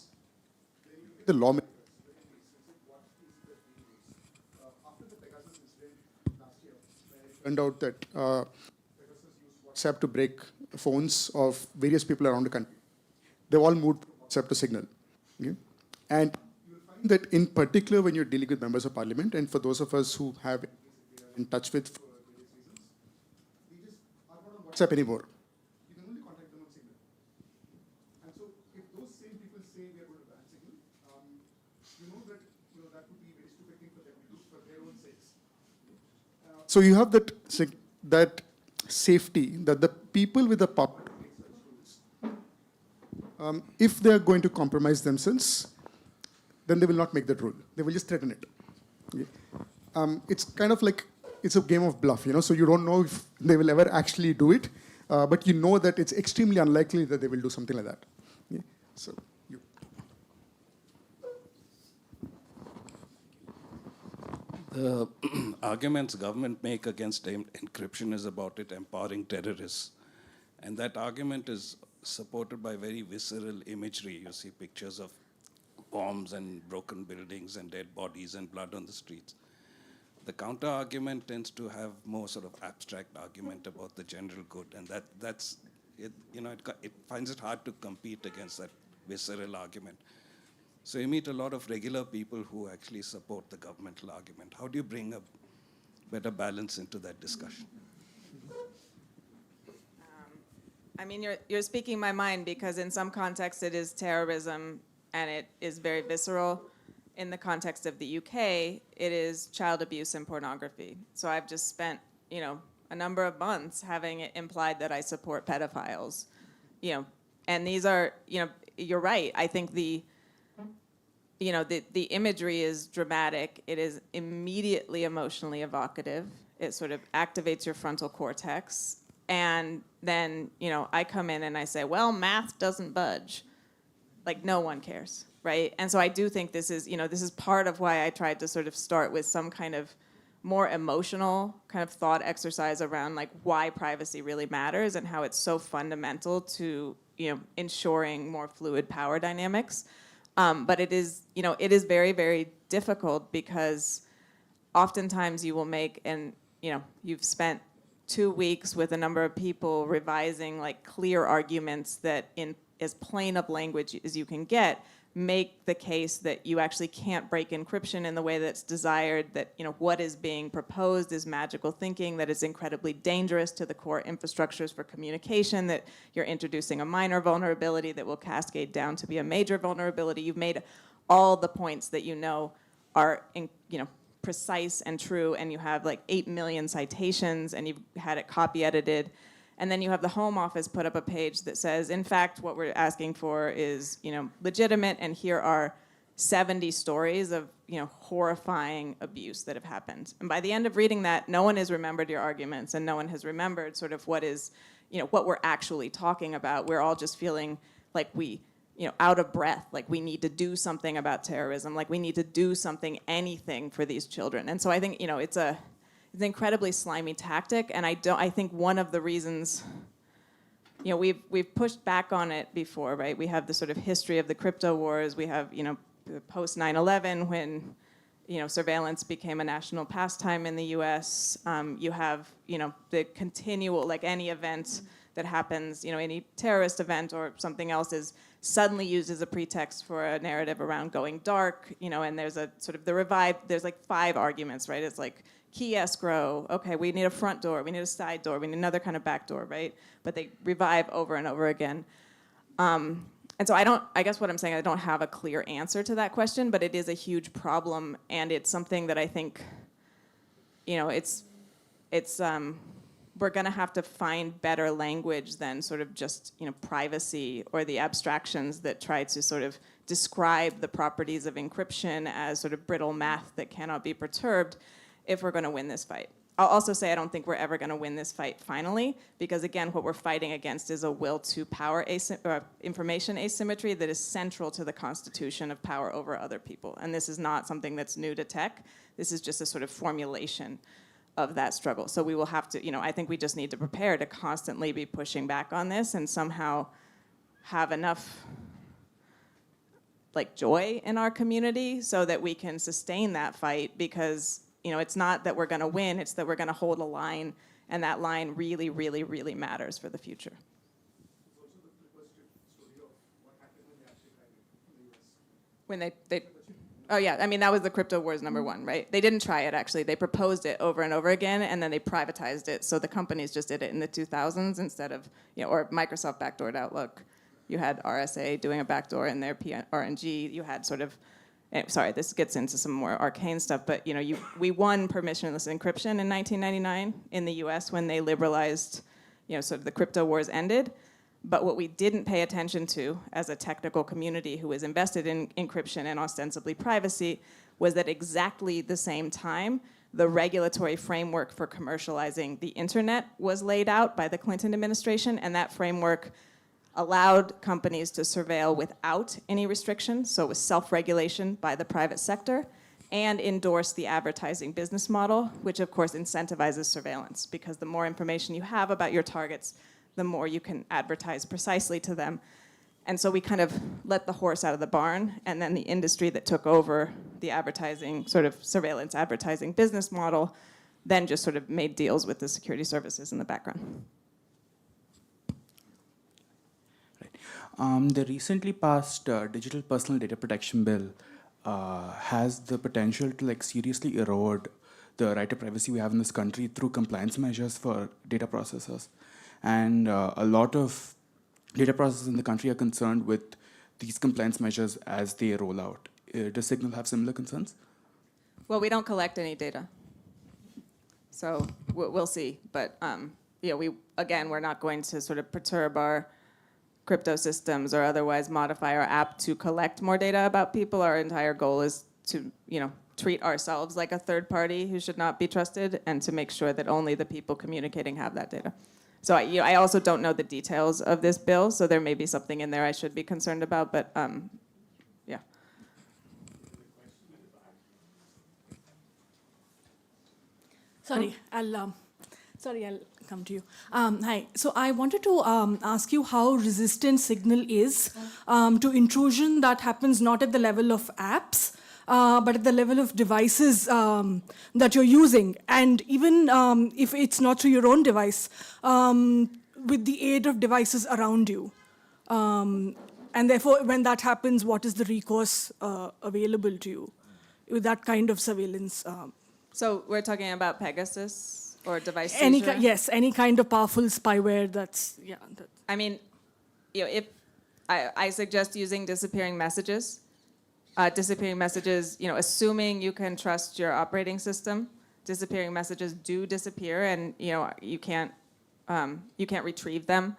the law. Turned out that WhatsApp to break phones of various people around the country. They've all moved WhatsApp to Signal. Okay? And you'll find that in particular when you're dealing with members of parliament, and for those of us who have in touch with for various reasons, they just are not on WhatsApp anymore. You can only contact them on Signal. And so if those same people say we are going to ban Signal, that would be a very stupid thing for them to do for their own sakes. So you have that safety that the people with the power to make such rules, if they are going to compromise themselves, then they will not make that rule. They will just threaten it. Okay? It's kind of like it's a game of bluff, so you don't know if they will ever actually do it, but you know that it's extremely unlikely that they will do something like that. Okay? So you. The arguments government make against encryption is about it empowering terrorists. And that argument is supported by very visceral imagery. You see pictures of bombs and broken buildings and dead bodies and blood on the streets. The counter argument tends to have more sort of abstract argument about the general good. And that's it, it finds it hard to compete against that visceral argument. So you meet a lot of regular people who actually support the governmental argument. How do you bring a better balance into that discussion? You're speaking my mind, because in some contexts it is terrorism and it is very visceral. In the context of the UK, it is child abuse and pornography. So I've just spent, a number of months having it implied that I support pedophiles. And these are, you're right. I think the imagery is dramatic. It is immediately emotionally evocative. It sort of activates your frontal cortex. And then, I come in and I say, well, math doesn't budge. Like, no one cares, right? And so I do think this is part of why I tried to sort of start with some kind of more emotional kind of thought exercise around like why privacy really matters and how it's so fundamental to, ensuring more fluid power dynamics. But it is very, very difficult, because oftentimes you will make, and you've spent 2 weeks with a number of people revising like clear arguments that in as plain of language as you can get, make the case that you actually can't break encryption in the way that's desired, that what is being proposed is magical thinking, that is incredibly dangerous to the core infrastructures for communication, that you're introducing a minor vulnerability that will cascade down to be a major vulnerability. You've made all the points that are precise and true, and you have like 8 million citations, and you've had it copy edited. And then you have the Home Office put up a page that says, in fact, what we're asking for is, legitimate, and here are 70 stories of, horrifying abuse that have happened. And by the end of reading that, no one has remembered your arguments, and no one has remembered sort of what is, what we're actually talking about. We're all just feeling like out of breath, like we need to do something about terrorism, like we need to do anything for these children. And so I think, it's an incredibly slimy tactic, and I think one of the reasons, we've pushed back on it before, right? We have the sort of history of the crypto wars. We have, post 9/11 when, surveillance became a national pastime in the U.S. You have, the continual, like any event that happens, any terrorist event or something else is suddenly used as a pretext for a narrative around going dark, and there's a sort of there's like 5 arguments, right? It's like, key escrow, okay, we need a front door, we need a side door, we need another kind of back door, right? But they revive over and over again. And so I guess what I'm saying, I don't have a clear answer to that question, but it is a huge problem, and it's something that I think, it's we're going to have to find better language than sort of just, privacy or the abstractions that try to sort of describe the properties of encryption as sort of brittle math that cannot be perturbed if we're going to win this fight. I'll also say I don't think we're ever going to win this fight finally, because again, what we're fighting against is a will to power information asymmetry that is central to the constitution of power over other people. And this is not something that's new to tech. This is just a sort of formulation of that struggle. So we will have to, I think we just need to prepare to constantly be pushing back on this and somehow have enough joy in our community so that we can sustain that fight, because it's not that we're going to win, it's that we're going to hold a line, and that line really, really, really matters for the future. When they oh yeah, I mean, that was the crypto wars #1, right? They didn't try it, actually. They proposed it over and over again, and then they privatized it. So the companies just did it in the 2000s instead of, or Microsoft backdoored Outlook. You had RSA doing a backdoor in their RNG. You had sort of, sorry, this gets into some more arcane stuff, but we won permissionless encryption in 1999 in the US when they liberalized, sort of the crypto wars ended. But what we didn't pay attention to as a technical community who was invested in encryption and ostensibly privacy was that exactly the same time, the regulatory framework for commercializing the internet was laid out by the Clinton administration, and that framework allowed companies to surveil without any restrictions, so it was self-regulation by the private sector, and endorsed the advertising business model, which of course incentivizes surveillance, because the more information you have about your targets, the more you can advertise precisely to them. And so we kind of let the horse out of the barn, and then the industry that took over the advertising, sort of surveillance advertising business model, then just sort of made deals with the security services in the background. The recently passed Digital Personal Data Protection Bill has the potential to seriously erode the right to privacy we have in this country through compliance measures for data processors. And a lot of data processors in the country are concerned with these compliance measures as they roll out. Does Signal have similar concerns? Well, we don't collect any data, so we'll see. But we're not going to sort of perturb our crypto systems or otherwise modify our app to collect more data about people. Our entire goal is to, treat ourselves like a third party who should not be trusted, and to make sure that only the people communicating have that data. So I also don't know the details of this bill, so there may be something in there I should be concerned about, but yeah. Sorry, I'll come to you. Hi. So I wanted to ask you how resistant Signal is to intrusion that happens not at the level of apps, but at the level of devices that you're using. And even if it's not through your own device, with the aid of devices around you. And therefore, when that happens, what is the recourse available to you with that kind of surveillance? So we're talking about Pegasus? Or device seizure? Yes, any kind of powerful spyware that's, yeah. I mean, if I suggest using disappearing messages. Disappearing messages, assuming you can trust your operating system, disappearing messages do disappear, and you can't retrieve them.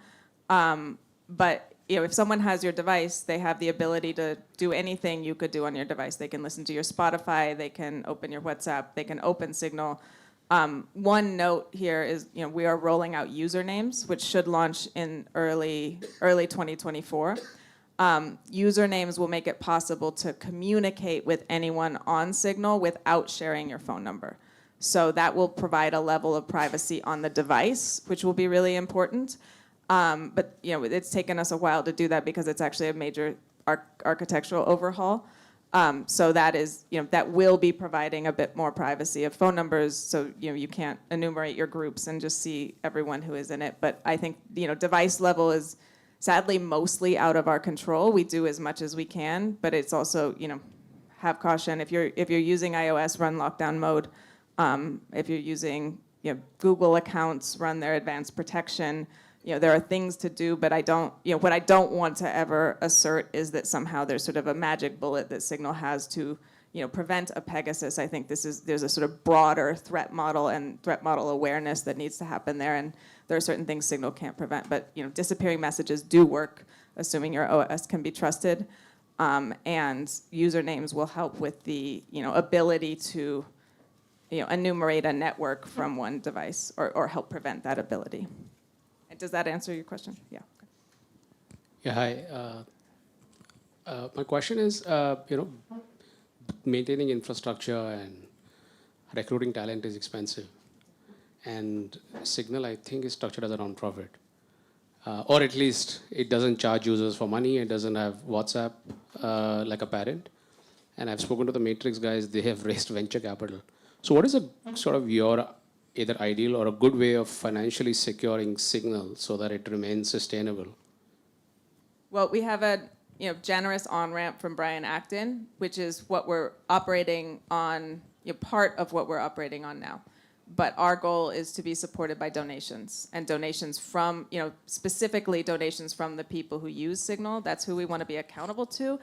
But if someone has your device, they have the ability to do anything you could do on your device. They can listen to your Spotify, they can open your WhatsApp, they can open Signal. One note here is, we are rolling out usernames, which should launch in early 2024. Usernames will make it possible to communicate with anyone on Signal without sharing your phone number. So that will provide a level of privacy on the device, which will be really important. But it's taken us a while to do that because it's actually a major architectural overhaul. So that is, that will be providing a bit more privacy of phone numbers, so you can't enumerate your groups and just see everyone who is in it. But I think device level is sadly mostly out of our control. We do as much as we can, but it's also have caution. If you're using iOS, run lockdown mode. If you're using Google accounts, run their advanced protection. There are things to do, but I don't, what I don't want to ever assert is that somehow there's sort of a magic bullet that Signal has to, prevent a Pegasus, I think there's a sort of broader threat model and threat model awareness that needs to happen there, and there are certain things Signal can't prevent. But disappearing messages do work, assuming your OS can be trusted, and usernames will help with the ability to enumerate a network from one device, or help prevent that ability. And does that answer your question? Yeah. Yeah, hi. My question is, maintaining infrastructure and recruiting talent is expensive. And Signal, I think, is structured as a non-profit. Or at least it doesn't charge users for money. It doesn't have WhatsApp like a parent. And I've spoken to the Matrix guys. They have raised venture capital. So what is a sort of your either ideal or a good way of financially securing Signal so that it remains sustainable? Well, we have a generous on-ramp from Brian Acton, which is what we're operating on, part of what we're operating on now. But our goal is to be supported by donations, and donations from, specifically donations from the people who use Signal. That's who we want to be accountable to.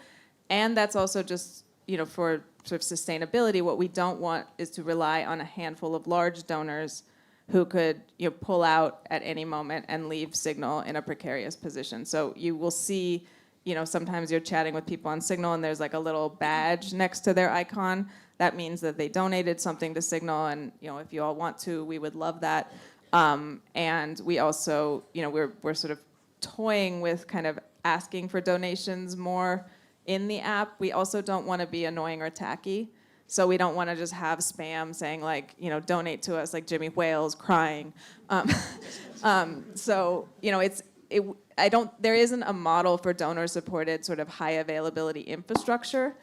And that's also just, for sort of sustainability, what we don't want is to rely on a handful of large donors who could pull out at any moment and leave Signal in a precarious position. So you will see, sometimes you're chatting with people on Signal and there's like a little badge next to their icon. That means that they donated something to Signal, and if you all want to, we would love that. And we also, we're sort of toying with kind of asking for donations more in the app. We also don't want to be annoying or tacky. So we don't want to just have spam saying like, donate to us, like Jimmy Wales crying. So, there isn't a model for donor-supported sort of high availability infrastructure,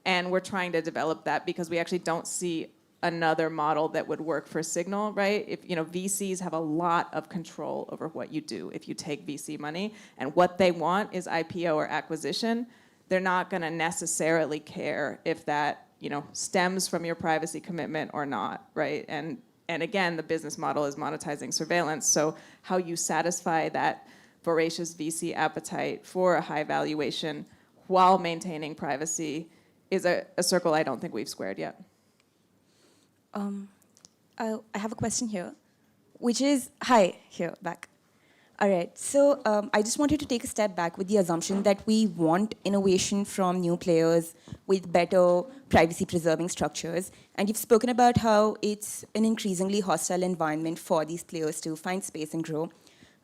and we're trying to develop that because we actually don't see another model that would work for Signal, right? If VCs have a lot of control over what you do if you take VC money, and what they want is IPO or acquisition. They're not going to necessarily care if that stems from your privacy commitment or not, right? And again, the business model is monetizing surveillance. So how you satisfy that voracious VC appetite for a high valuation while maintaining privacy is a circle I don't think we've squared yet. I have a question here, which is, hi, here, back. All right, so I just wanted to take a step back with the assumption that we want innovation from new players with better privacy-preserving structures. And you've spoken about how it's an increasingly hostile environment for these players to find space and grow.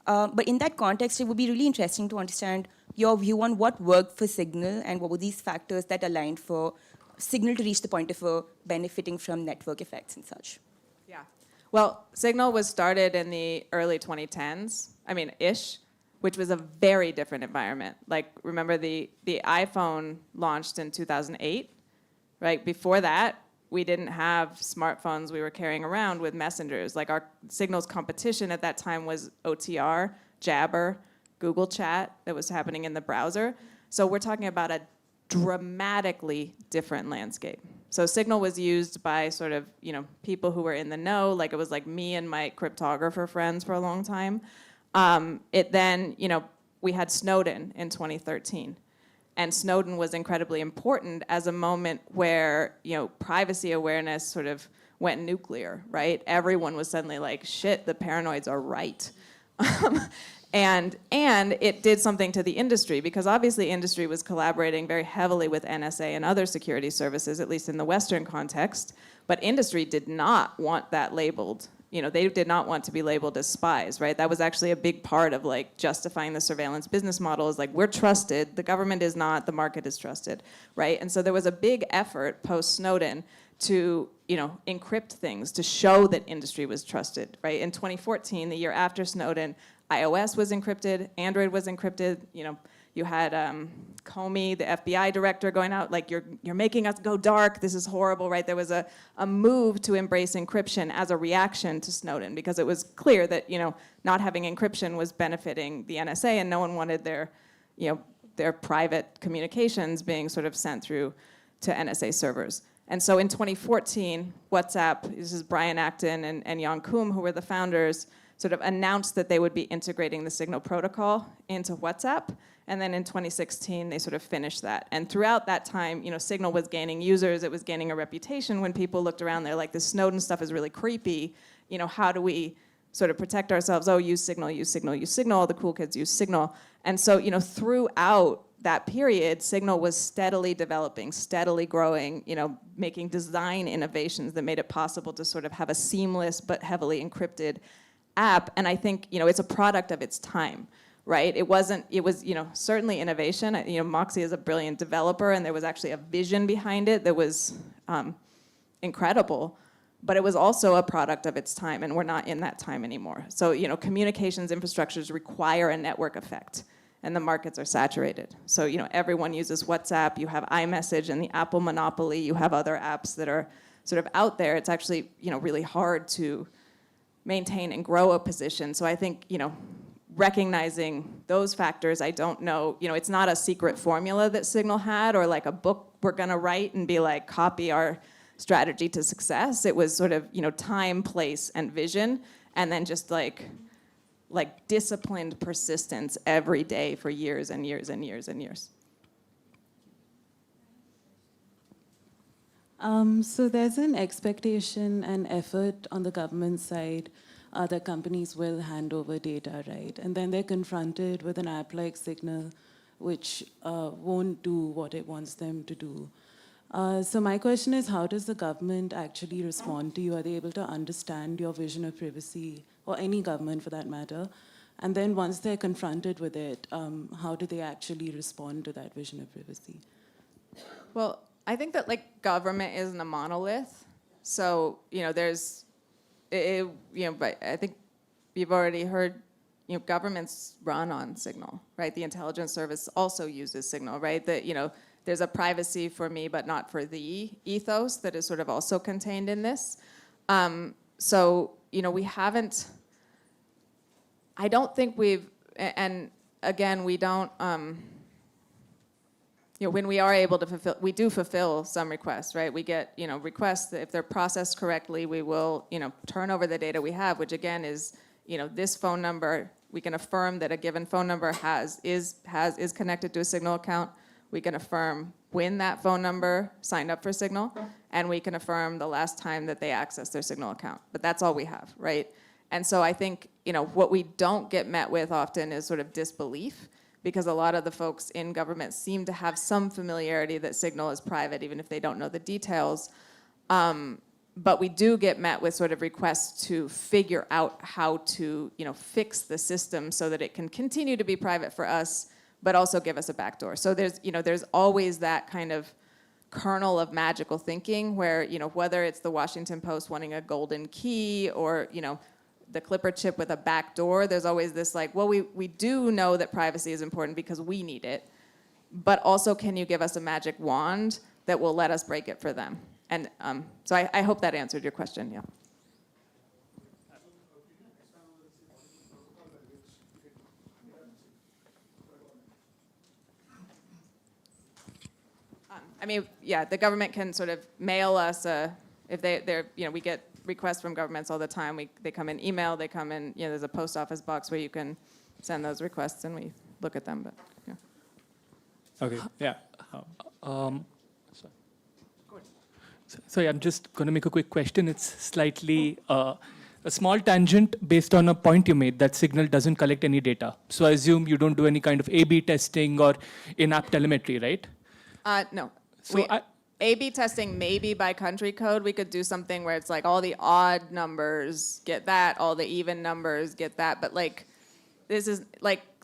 But in that context, it would be really interesting to understand your view on what worked for Signal and what were these factors that aligned for Signal to reach the point of benefiting from network effects and such. Yeah. Well, Signal was started in the early 2010s, ish, which was a very different environment. Like, remember the iPhone launched in 2008, right? Before that, we didn't have smartphones we were carrying around with messengers. Like, our Signal's competition at that time was OTR, Jabber, Google Chat that was happening in the browser. So we're talking about a dramatically different landscape. So Signal was used by sort of, people who were in the know, like it was like me and my cryptographer friends for a long time. It then, we had Snowden in 2013. And Snowden was incredibly important as a moment where, privacy awareness sort of went nuclear, right? Everyone was suddenly like, shit, the paranoids are right. And it did something to the industry, because obviously industry was collaborating very heavily with NSA and other security services, at least in the Western context. But industry did not want that labeled. They did not want to be labeled as spies, right? That was actually a big part of like justifying the surveillance business model, is like, we're trusted, the government is not, the market is trusted, right? And so there was a big effort post Snowden to, encrypt things, to show that industry was trusted, right? In 2014, the year after Snowden, iOS was encrypted, Android was encrypted. You had Comey, the FBI director, going out like, you're making us go dark. This is horrible, right? There was a move to embrace encryption as a reaction to Snowden, because it was clear that not having encryption was benefiting the NSA, and no one wanted their private communications being sort of sent through to NSA servers. And so in 2014, WhatsApp, this is Brian Acton and Jan Koum, who were the founders, sort of announced that they would be integrating the Signal protocol into WhatsApp. And then in 2016, they sort of finished that. And throughout that time, Signal was gaining users. It was gaining a reputation. When people looked around, they're like, this Snowden stuff is really creepy. How do we sort of protect ourselves? Oh, use Signal, use Signal, use Signal. All the cool kids use Signal. And so, throughout that period, Signal was steadily developing, steadily growing, making design innovations that made it possible to sort of have a seamless but heavily encrypted app. And I think, it's a product of its time. Right? It was, certainly innovation. Moxie is a brilliant developer, and there was actually a vision behind it that was incredible, but it was also a product of its time, and we're not in that time anymore. So, communications infrastructures require a network effect, and the markets are saturated. So, everyone uses WhatsApp, you have iMessage and the Apple monopoly, you have other apps that are sort of out there. It's actually, really hard to maintain and grow a position. So I think, recognizing those factors, I don't know, it's not a secret formula that Signal had or like a book we're gonna write and be like, copy our strategy to success. It was sort of, time, place, and vision, and then just like disciplined persistence every day for years and years and years and years. So there's an expectation and effort on the government side that companies will hand over data, right? And then they're confronted with an app like Signal, which won't do what it wants them to do. So my question is, how does the government actually respond to you? Are they able to understand your vision of privacy, or any government for that matter? And then once they're confronted with it, how do they actually respond to that vision of privacy? Well, I think that government isn't a monolith. So, there's but I think you've already heard, governments run on Signal, right? The intelligence service also uses Signal, right? That, there's a privacy for me, but not for thee ethos that is sort of also contained in this. So, we haven't, I don't think we've, and again, we don't, when we are able to fulfill, we do fulfill some requests, right? We get, requests that if they're processed correctly, we will, turn over the data we have, which again is, this phone number, we can affirm that a given phone number is connected to a Signal account. We can affirm when that phone number signed up for Signal, and we can affirm the last time that they accessed their Signal account. But that's all we have, right? And so I think, what we don't get met with often is sort of disbelief, because a lot of the folks in government seem to have some familiarity that Signal is private, even if they don't know the details. But we do get met with sort of requests to figure out how to, fix the system so that it can continue to be private for us, but also give us a backdoor. So there's always that kind of kernel of magical thinking where, whether it's the Washington Post wanting a golden key or, the Clipper chip with a back door, there's always this well, we do know that privacy is important because we need it, but also can you give us a magic wand that will let us break it for them? And so I hope that answered your question, yeah. The government can sort of mail us if we get requests from governments all the time. They come in email, they come in, there's a post office box where you can send those requests and we look at them, but yeah. Okay, yeah. Sorry, I'm just going to make a quick question. It's slightly a small tangent based on a point you made that Signal doesn't collect any data. So I assume you don't do any kind of A/B testing or in-app telemetry, right? No. So A/B testing maybe by country code. We could do something where it's all the odd numbers get that, all the even numbers get that. But this is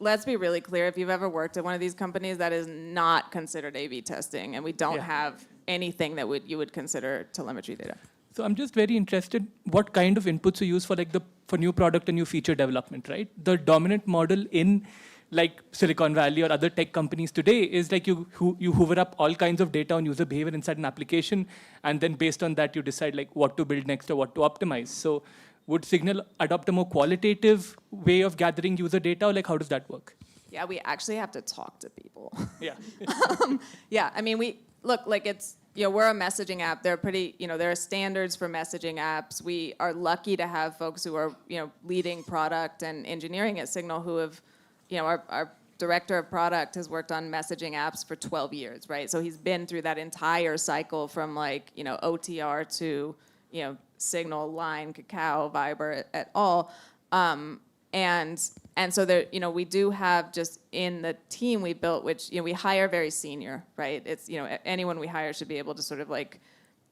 let's be really clear. If you've ever worked at one of these companies, that is not considered A/B testing, and we don't have anything that you would consider telemetry data. So I'm just very interested what kind of inputs you use for for new product and new feature development, right? The dominant model in Silicon Valley or other tech companies today is you hoover up all kinds of data on user behavior inside an application, and then based on that you decide what to build next or what to optimize. So would Signal adopt a more qualitative way of gathering user data, or how does that work? Yeah, we actually have to talk to people. Yeah. Yeah, we look, we're a messaging app. There are standards for messaging apps. We are lucky to have folks who are, leading product and engineering at Signal who have, our director of product has worked on messaging apps for 12 years, right? So he's been through that entire cycle from OTR to, Signal, Line, Kakao, Viber, et al. And so there, we do have just in the team we built, which, we hire very senior, right? It's, anyone we hire should be able to sort of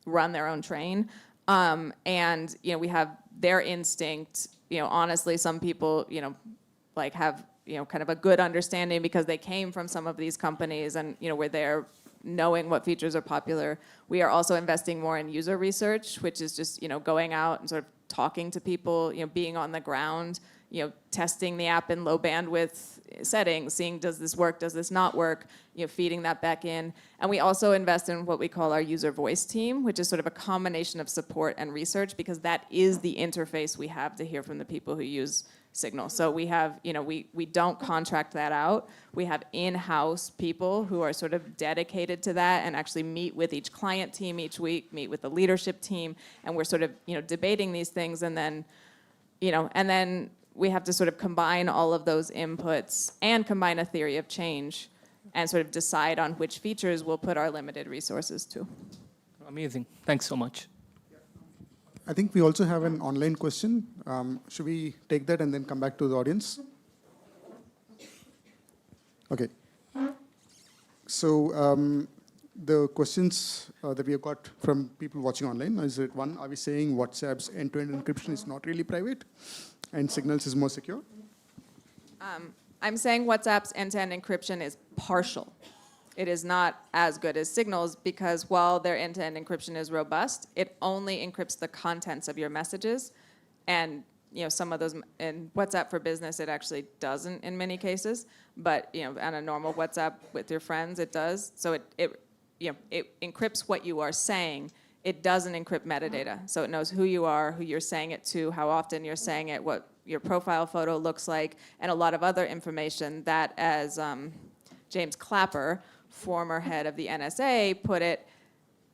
run their own train. And, we have their instinct, honestly, some people, have, kind of a good understanding because they came from some of these companies and, were there knowing what features are popular. We are also investing more in user research, which is just, going out and sort of talking to people, being on the ground, testing the app in low bandwidth settings, seeing does this work, does this not work, feeding that back in. And we also invest in what we call our user voice team, which is sort of a combination of support and research because that is the interface we have to hear from the people who use Signal. So we have, we don't contract that out. We have in-house people who are sort of dedicated to that and actually meet with each client team each week, meet with the leadership team, and we're sort of, debating these things and then, we have to sort of combine all of those inputs and combine a theory of change and sort of decide on which features we'll put our limited resources to. Amazing. Thanks so much. I think we also have an online question. Should we take that and then come back to the audience? Okay. So the questions that we have got from people watching online is that one, are we saying WhatsApp's end-to-end encryption is not really private and Signal's is more secure? I'm saying WhatsApp's end-to-end encryption is partial. It is not as good as Signal's because while their end-to-end encryption is robust, it only encrypts the contents of your messages. And some of those, in WhatsApp for Business, it actually doesn't in many cases. But on a normal WhatsApp with your friends, it does. So it encrypts what you are saying. It doesn't encrypt metadata. So it knows who you are, who you're saying it to, how often you're saying it, what your profile photo looks like, and a lot of other information that, as James Clapper, former head of the NSA, put it,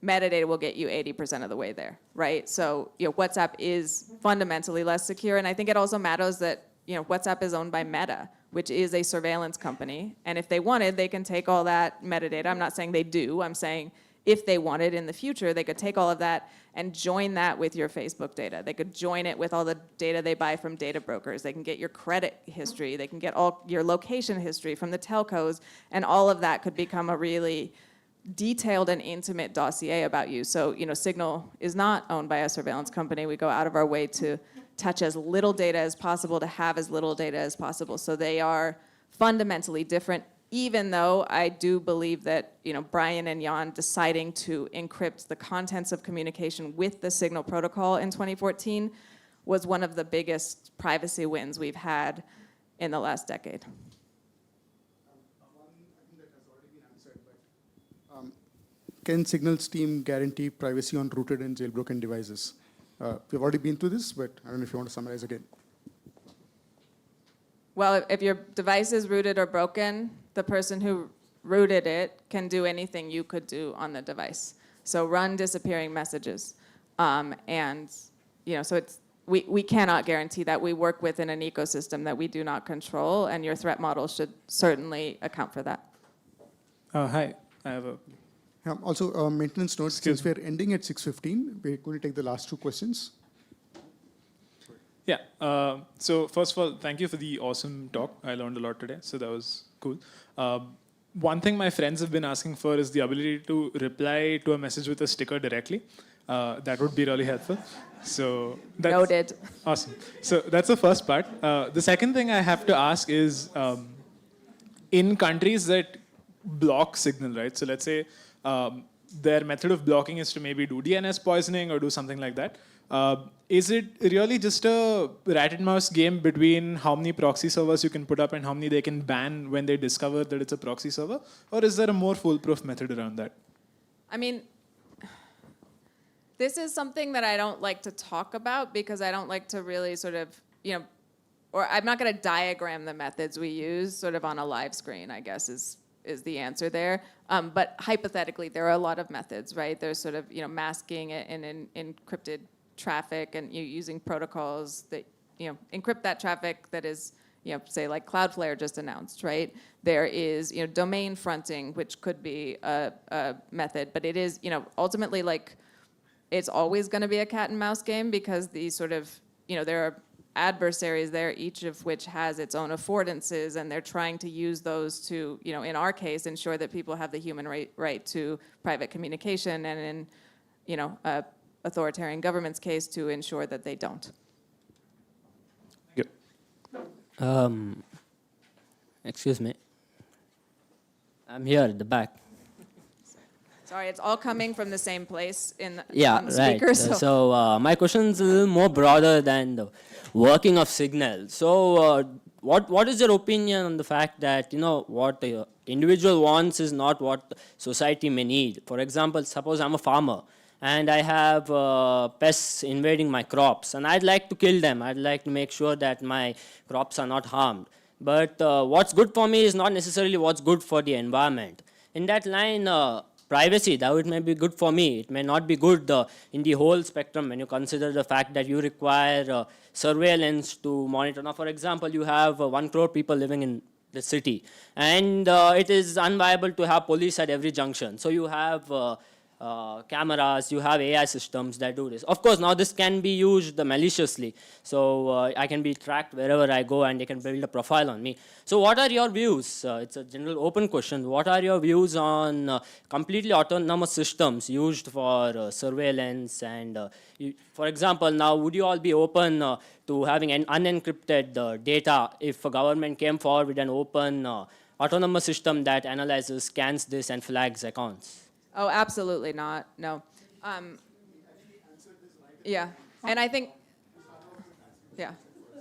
metadata will get you 80% of the way there, right? So WhatsApp is fundamentally less secure, and I think it also matters that WhatsApp is owned by Meta, which is a surveillance company, and if they wanted, they can take all that metadata. I'm not saying they do. I'm saying if they wanted in the future, they could take all of that and join that with your Facebook data. They could join it with all the data they buy from data brokers. They can get your credit history. They can get all your location history from the telcos, and all of that could become a really detailed and intimate dossier about you. So, Signal is not owned by a surveillance company. We go out of our way to touch as little data as possible, to have as little data as possible. So they are fundamentally different, even though I do believe that, Brian and Jan deciding to encrypt the contents of communication with the Signal protocol in 2014 was one of the biggest privacy wins we've had in the last decade. Can Signal's team guarantee privacy on rooted and jailbroken devices? We've already been through this, but I don't know if you want to summarize again. Well, if your device is rooted or broken, the person who rooted it can do anything you could do on the device. So run disappearing messages. So we cannot guarantee that. We work within an ecosystem that we do not control, and your threat model should certainly account for that. Hi, I have a... Also, maintenance notes, since we're ending at 6:15, we're going to take the last two questions. Yeah, so first of all, thank you for the awesome talk. I learned a lot today, so that was cool. One thing my friends have been asking for is the ability to reply to a message with a sticker directly. That would be really helpful. So that's noted. Awesome. So that's the first part. The second thing I have to ask is, in countries that block Signal, right? So let's say their method of blocking is to maybe do DNS poisoning or do something like that. Is it really just a rat and mouse game between how many proxy servers you can put up and how many they can ban when they discover that it's a proxy server? Or is there a more foolproof method around that? I mean, this is something that I don't like to talk about because I don't like to really sort of, or I'm not going to diagram the methods we use sort of on a live screen, I guess is is the answer there. But hypothetically, there are a lot of methods, right? There's sort of, masking it in encrypted traffic and using protocols that, encrypt that traffic that is, say like Cloudflare just announced, right? There is, domain fronting, which could be a method, but it is, ultimately like, it's always going to be a cat and mouse game because these sort of, there are adversaries there, each of which has its own affordances, and they're trying to use those to, in our case, ensure that people have the human right to private communication, and in, authoritarian government's case, to ensure that they don't. Excuse me. I'm here at the back. Sorry, it's all coming from the same place on the Right. speaker. So my question is a little more broader than the working of Signal. So what is your opinion on the fact that, what the individual wants is not what society may need? For example, suppose I'm a farmer and I have pests invading my crops, and I'd like to kill them. I'd like to make sure that my crops are not harmed. But what's good for me is not necessarily what's good for the environment. In that line, privacy, that it may be good for me. It may not be good in the whole spectrum when you consider the fact that you require surveillance to monitor. Now, for example, you have 1 crore people living in the city, and it is unviable to have police at every junction. So you have cameras, you have AI systems that do this. Of course, now this can be used maliciously. So I can be tracked wherever I go and they can build a profile on me. So what are your views? It's a general open question. What are your views on completely autonomous systems used for surveillance? And for example, now would you all be open to having an unencrypted data if a government came forward with an open autonomous system that analyzes, scans this and flags accounts? Oh, absolutely not. No. Yeah, and I think, yeah,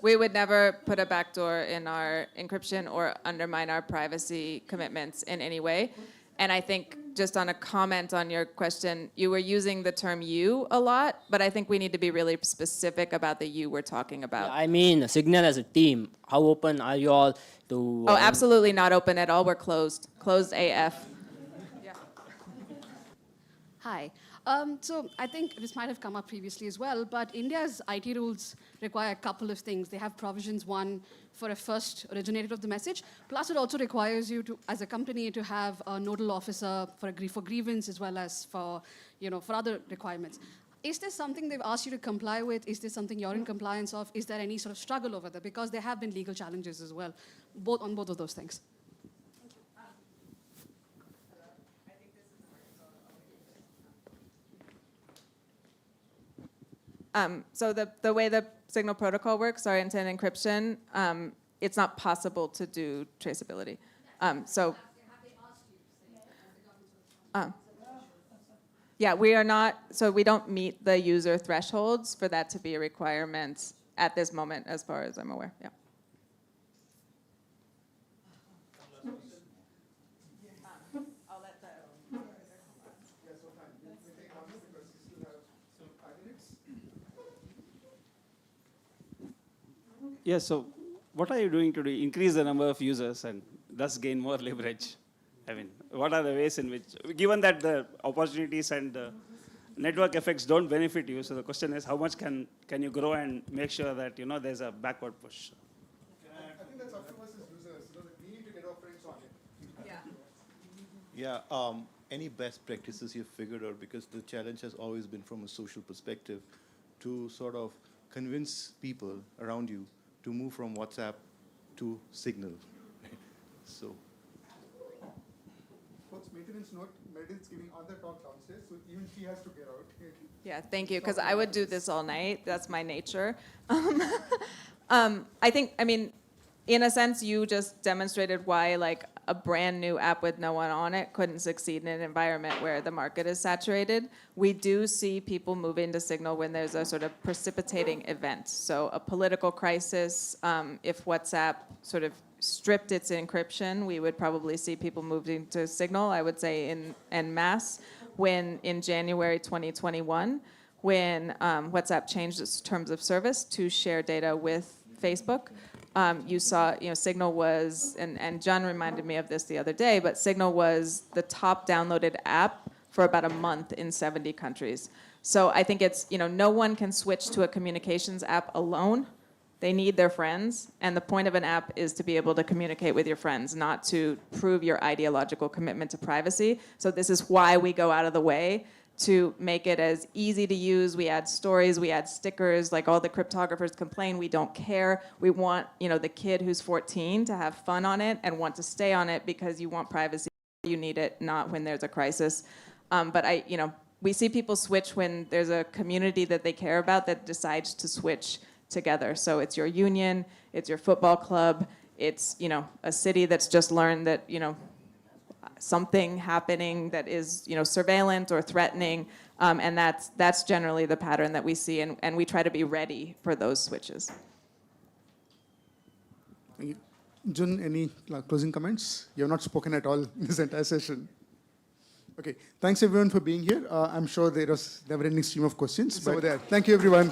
we would never put a backdoor in our encryption or undermine our privacy commitments in any way. And I think just on a comment on your question, you were using the term you a lot, but I think we need to be really specific about the you we're talking about. Yeah, I mean, Signal as a team, how open are you all to... Oh, absolutely not open at all. We're closed. Closed AF. Hi. So I think this might have come up previously as well, but India's IT rules require a couple of things. They have provisions, one, for a first originator of the message, plus it also requires you to, as a company, to have a nodal officer for grievance as well as for, for other requirements. Is this something they've asked you to comply with? Is this something you're in compliance of? Is there any sort of struggle over there? Because there have been legal challenges as well, on both of those things. So the way the Signal protocol works, our end-to-end encryption, it's not possible to do traceability. Yeah, we are not, so we don't meet the user thresholds for that to be a requirement at this moment, as far as I'm aware, yeah. Yes, so what are you doing to increase the number of users and thus gain more leverage? I mean, what are the ways in which, given that the opportunities and the network effects don't benefit you, so the question is how much can you grow and make sure that, there's a backward push? I think that's up to us as users. So we need to get our friends on it. Yeah, any best practices you've figured out, because the challenge has always been from a social perspective to sort of convince people around you to move from WhatsApp to Signal. So. Folks, maintenance note, Meredith's giving other talk downstairs, so even she has to get out. Yeah, thank you, because I would do this all night. That's my nature. I think, in a sense, you just demonstrated why a brand new app with no one on it couldn't succeed in an environment where the market is saturated. We do see people move into Signal when there's a sort of precipitating event. So a political crisis, if WhatsApp sort of stripped its encryption, we would probably see people moving to Signal, I would say en masse. When in January 2021, when WhatsApp changed its terms of service to share data with Facebook, you saw, Signal was, and John reminded me of this the other day, but Signal was the top downloaded app for about a month in 70 countries. So I think it's, no one can switch to a communications app alone. They need their friends, and the point of an app is to be able to communicate with your friends, not to prove your ideological commitment to privacy. So this is why we go out of the way to make it as easy to use. We add stories, we add stickers, like all the cryptographers complain, we don't care. We want, the kid who's 14 to have fun on it and want to stay on it because you want privacy, you need it, not when there's a crisis. But we see people switch when there's a community that they care about that decides to switch together. So it's your union, it's your football club, it's, a city that's just learned that, something happening that is, surveillance or threatening, and that's generally the pattern that we see, and we try to be ready for those switches. Thank you. Jun, any closing comments? You have not spoken at all in this entire session. Okay, thanks everyone for being here. I'm sure there was never-ending stream of questions, but thank you everyone.